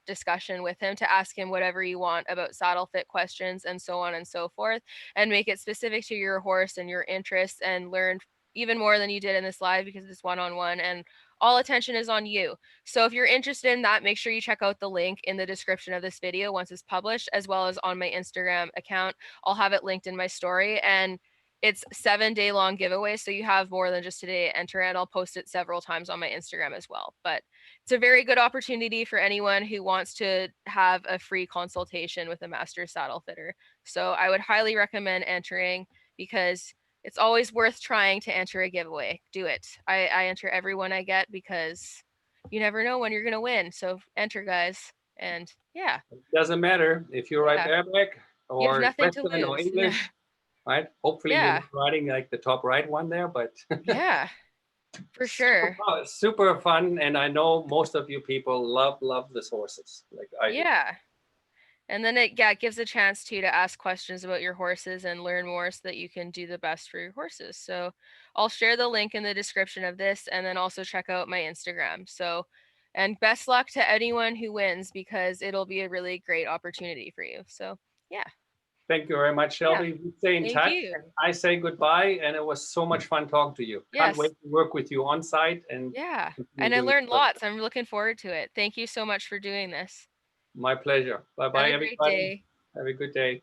discussion with him to ask him whatever you want about saddle fit questions and so on and so forth, and make it specific to your horse and your interests, and learn even more than you did in this live because it's one-on-one and all attention is on you. So if you're interested in that, make sure you check out the link in the description of this video once it's published, as well as on my Instagram account. I'll have it linked in my story, and it's 7-day long giveaway. So you have more than just today to enter, and I'll post it several times on my Instagram as well. But it's a very good opportunity for anyone who wants to have a free consultation with a master saddle fitter. So I would highly recommend entering because it's always worth trying to enter a giveaway. Do it. I enter every one I get because you never know when you're going to win. So enter, guys. And yeah, Doesn't matter if you write yeah, bareback you have or nothing to Western or lose. Yeah, English, right? Hopefully you're yeah, not writing like the top right one there, but yeah, for sure. super fun. And I know most of you people love the sources like I do. Yeah. And then it gives a chance to ask questions about your horses and learn more so that you can do the best for your horses. So I'll share the link in the description of this, and then also check out my Instagram. So, and best luck to anyone who wins because it'll be a really great opportunity for you. So yeah, Thank you very much, yeah, Shelby. We stay in thank touch. you. And I say goodbye, and it was so much fun talking to you. Can't Yes, wait to work with you on site and yeah. continue And I doing learned it. lots. I'm looking forward to it. Thank you so much for doing this. My pleasure. Bye Have bye, a great everybody. day. Have a good day.